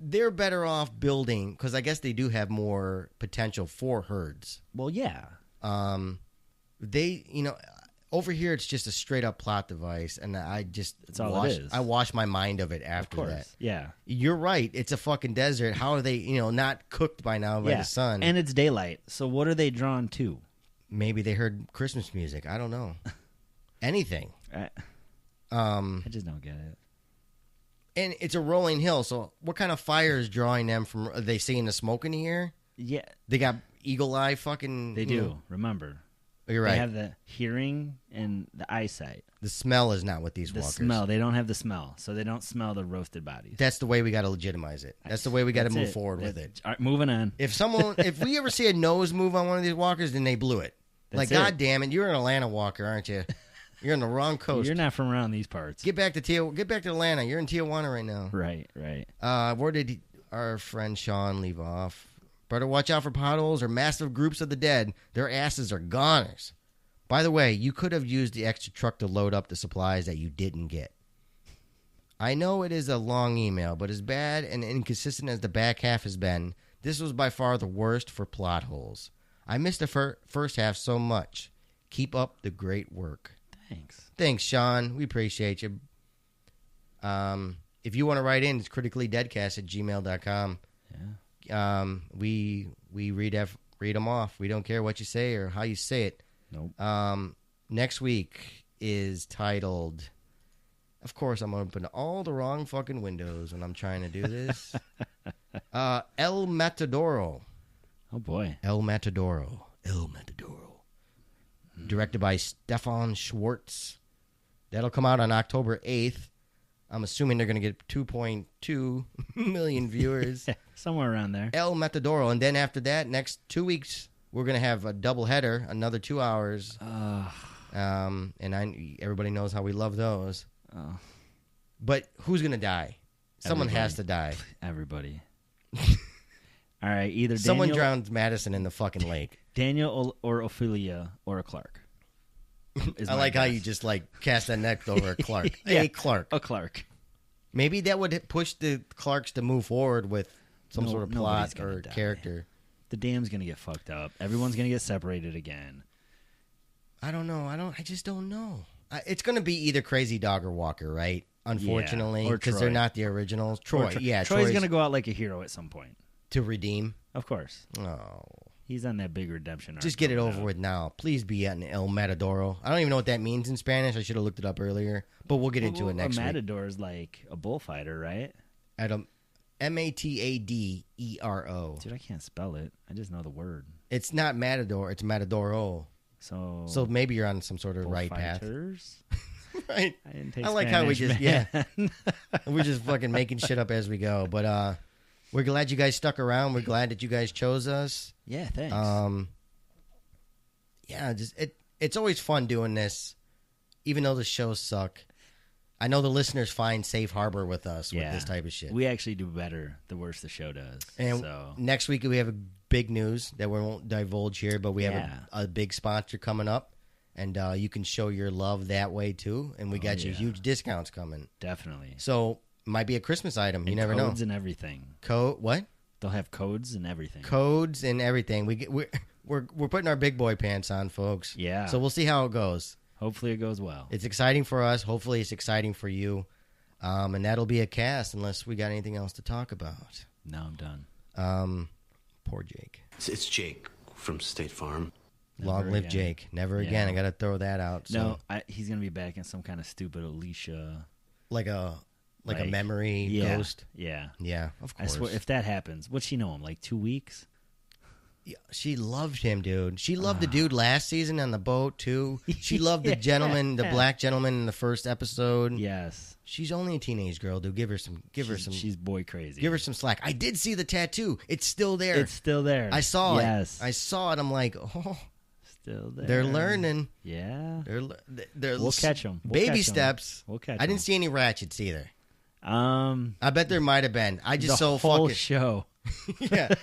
Speaker 1: They're better off building, because I guess they do have more potential for herds.
Speaker 3: Well, yeah.
Speaker 1: Over here it's just a straight up plot device, and I just
Speaker 3: That's all it is.
Speaker 1: I wash my mind of it
Speaker 3: Of
Speaker 1: after
Speaker 3: course.
Speaker 1: that.
Speaker 3: Yeah.
Speaker 1: You're right. It's a fucking desert. How are they, not cooked by now by
Speaker 3: Yeah.
Speaker 1: the sun?
Speaker 3: And it's daylight. So what are they drawn to?
Speaker 1: Maybe they heard Christmas music. I don't know. Anything.
Speaker 3: I just don't get it.
Speaker 1: And it's a rolling hill, so what kind of fire is drawing them from? Are they seeing the smoke in the air?
Speaker 3: Yeah.
Speaker 1: They got eagle eye fucking...
Speaker 3: They do. Remember.
Speaker 1: You're right.
Speaker 3: They have the hearing and the eyesight.
Speaker 1: The smell is not with these
Speaker 3: The
Speaker 1: walkers.
Speaker 3: smell. They don't have the smell. So they don't smell the roasted bodies.
Speaker 1: That's the way we got to legitimize it. That's the way we got to
Speaker 3: That's
Speaker 1: move
Speaker 3: it.
Speaker 1: forward with it.
Speaker 3: All right, moving on.
Speaker 1: If we ever see a nose move on one of these walkers, then they blew it.
Speaker 3: That's
Speaker 1: God
Speaker 3: it.
Speaker 1: damn it, you're an Atlanta walker, aren't you? You're on the wrong coast.
Speaker 3: You're not from around these parts.
Speaker 1: Get back to Atlanta. You're in Tijuana right now.
Speaker 3: Right.
Speaker 1: Where did our friend Sean leave off? Better watch out for potholes or massive groups of the dead. Their asses are goners. By the way, you could have used the extra truck to load up the supplies that you didn't get. I know it is a long email, but as bad and inconsistent as the back half has been, this was by far the worst for plot holes. I missed the first half so much. Keep up the great work.
Speaker 3: Thanks.
Speaker 1: Thanks, Sean. We appreciate you. if you want to write in, it's criticallydeadcast@gmail.com.
Speaker 3: Yeah.
Speaker 1: We read them off. We don't care what you say or how you say it.
Speaker 3: Nope.
Speaker 1: Next week is titled. Of course, I'm opening all the wrong fucking windows when I'm trying to do this. El Matadoro.
Speaker 3: Oh boy.
Speaker 1: El Matadoro. Directed by Stefan Schwartz. That'll come out on October 8th. I'm assuming they're going to get 2.2 million viewers.
Speaker 3: Somewhere around there.
Speaker 1: El Matadoro. And then after that, next 2 weeks, we're going to have a double header, another 2 hours. And everybody knows how we love those.
Speaker 3: Oh.
Speaker 1: But who's going to die? Someone has to die.
Speaker 3: Everybody. All right, either
Speaker 1: Someone
Speaker 3: Daniel,
Speaker 1: drowns Madison in the fucking lake.
Speaker 3: Daniel or Ophelia or a Clark.
Speaker 1: I like how you just cast that neck over a Clark.
Speaker 3: Yeah.
Speaker 1: A Clark.
Speaker 3: A Clark.
Speaker 1: Maybe that would push the Clarks to move forward with some sort of
Speaker 3: nobody's
Speaker 1: plot or
Speaker 3: gonna die.
Speaker 1: character.
Speaker 3: The dam's gonna get fucked up. Everyone's gonna get separated again.
Speaker 1: I don't know. I just don't know. It's going to be either Crazy Dog or Walker, right? Unfortunately,
Speaker 3: Yeah, or
Speaker 1: because
Speaker 3: Troy.
Speaker 1: they're not the originals. Troy, yeah,
Speaker 3: Troy's gonna go out like a hero at some point.
Speaker 1: to redeem.
Speaker 3: Of course,
Speaker 1: Oh,
Speaker 3: he's on that big redemption arc.
Speaker 1: just get it
Speaker 3: coming
Speaker 1: over
Speaker 3: out.
Speaker 1: with now. Please be an El Matadoro. I don't even know what that means in Spanish. I should have looked it up earlier, but we'll get into it next
Speaker 3: a
Speaker 1: week.
Speaker 3: matador is like a bullfighter, right?
Speaker 1: At a Matadero.
Speaker 3: Dude, I can't spell it. I just know the word.
Speaker 1: It's not Matador. It's Matadoro. So maybe you're on some sort of right path.
Speaker 3: bullfighters?
Speaker 1: Right.
Speaker 3: I didn't take
Speaker 1: I like how we
Speaker 3: Spanish,
Speaker 1: just
Speaker 3: man.
Speaker 1: we're just fucking making shit up as we go. But we're glad you guys stuck around. We're glad that you guys chose us.
Speaker 3: Yeah, thanks.
Speaker 1: Yeah, it's always fun doing this, even though the shows suck. I know the listeners find safe harbor with us with this type of shit.
Speaker 3: We actually do better the worse the show does.
Speaker 1: And
Speaker 3: so
Speaker 1: next week we have a big news that we won't divulge here, but we have a big sponsor coming up, and you can show your love that way too. And we got you huge discounts coming.
Speaker 3: definitely.
Speaker 1: So might be a Christmas item. You
Speaker 3: And
Speaker 1: never know.
Speaker 3: codes and everything.
Speaker 1: What?
Speaker 3: They'll have codes and everything.
Speaker 1: Codes and everything. We're putting our big boy pants on, folks.
Speaker 3: Yeah.
Speaker 1: So we'll see how it goes.
Speaker 3: Hopefully it goes well.
Speaker 1: It's exciting for us. Hopefully it's exciting for you. And that'll be a cast unless we got anything else to talk about.
Speaker 3: No, I'm done.
Speaker 1: Poor Jake.
Speaker 5: It's Jake from State Farm.
Speaker 1: Long live
Speaker 3: again.
Speaker 1: Jake. Never
Speaker 3: Yeah.
Speaker 1: again. I got to throw that out. So.
Speaker 3: No, he's gonna be back in some kind of stupid Alicia.
Speaker 1: Like a memory ghost.
Speaker 3: Yeah.
Speaker 1: Yeah, of
Speaker 3: I
Speaker 1: course.
Speaker 3: swear, if that happens, what'd she know him? Like 2 weeks?
Speaker 1: Yeah, she loved him, dude. She loved the dude last season on the boat too. She loved the gentleman, the black gentleman in the first episode.
Speaker 3: Yes.
Speaker 1: She's only a teenage girl, dude. Give her some.
Speaker 3: She's boy crazy.
Speaker 1: Give her some slack. I did see the tattoo. It's still there.
Speaker 3: It's still there.
Speaker 1: I saw
Speaker 3: yes.
Speaker 1: it. I saw it. I'm like, oh,
Speaker 3: Still there.
Speaker 1: they're learning.
Speaker 3: Yeah.
Speaker 1: They're
Speaker 3: We'll catch them.
Speaker 1: baby steps.
Speaker 3: We'll catch
Speaker 1: I didn't
Speaker 3: 'em.
Speaker 1: see any ratchets either.
Speaker 3: I
Speaker 1: I bet there might have been. I just
Speaker 3: the
Speaker 1: so
Speaker 3: whole
Speaker 1: fucking
Speaker 3: show.
Speaker 1: yeah.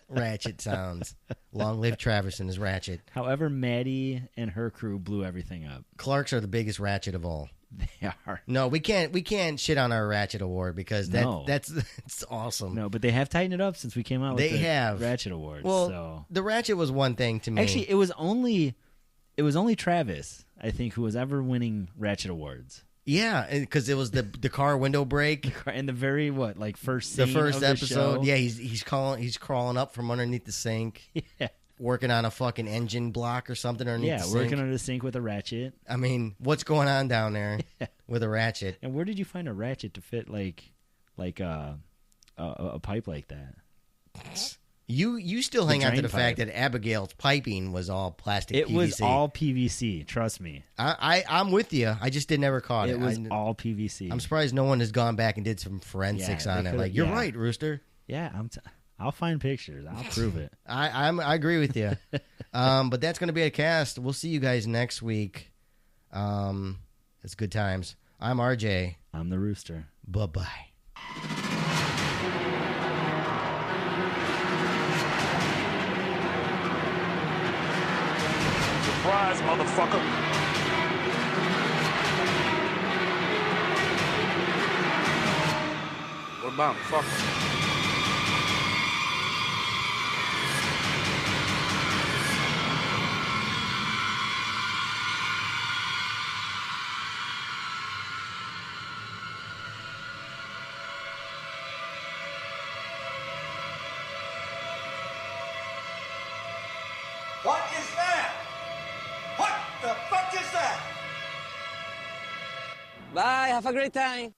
Speaker 1: Ratchet sounds. Long live Travis and his ratchet.
Speaker 3: However, Maddie and her crew blew everything up.
Speaker 1: Clarks are the biggest ratchet of all.
Speaker 3: They are.
Speaker 1: No, we can't shit on our ratchet award because that's awesome.
Speaker 3: No, but they have tightened it up since we came out with
Speaker 1: They
Speaker 3: the
Speaker 1: have.
Speaker 3: Ratchet Awards.
Speaker 1: Well,
Speaker 3: so.
Speaker 1: the ratchet was one thing to me.
Speaker 3: Actually, it was only Travis, I think, who was ever winning Ratchet Awards.
Speaker 1: yeah, because it was the car window break.
Speaker 3: In the very first
Speaker 1: The
Speaker 3: scene
Speaker 1: first
Speaker 3: of the
Speaker 1: episode,
Speaker 3: show.
Speaker 1: yeah, he's crawling up from underneath the sink,
Speaker 3: Yeah.
Speaker 1: working on a fucking engine block or something underneath
Speaker 3: Yeah,
Speaker 1: the sink.
Speaker 3: working under the sink with a ratchet.
Speaker 1: I mean, what's going on down there with a ratchet?
Speaker 3: And where did you find a ratchet to fit a pipe like that?
Speaker 1: You still hang on to
Speaker 3: drain
Speaker 1: the fact
Speaker 3: pipe.
Speaker 1: that Abigail's piping was all plastic
Speaker 3: It
Speaker 1: PVC.
Speaker 3: was all PVC. Trust me.
Speaker 1: I'm with you. I just never caught it.
Speaker 3: It was all PVC.
Speaker 1: I'm surprised no one has gone back and did some forensics
Speaker 3: Yeah, they
Speaker 1: on it.
Speaker 3: could've-
Speaker 1: Like, you're
Speaker 3: yeah.
Speaker 1: right, Rooster.
Speaker 3: Yeah, I'll find pictures. I'll prove it.
Speaker 1: I agree with you. But that's going to be a cast. We'll see you guys next week. It's good times. I'm RJ.
Speaker 3: I'm the Rooster.
Speaker 1: Bye-bye.
Speaker 2: Surprise, motherfucker.
Speaker 5: What about fuck?
Speaker 6: Bye, have a great time.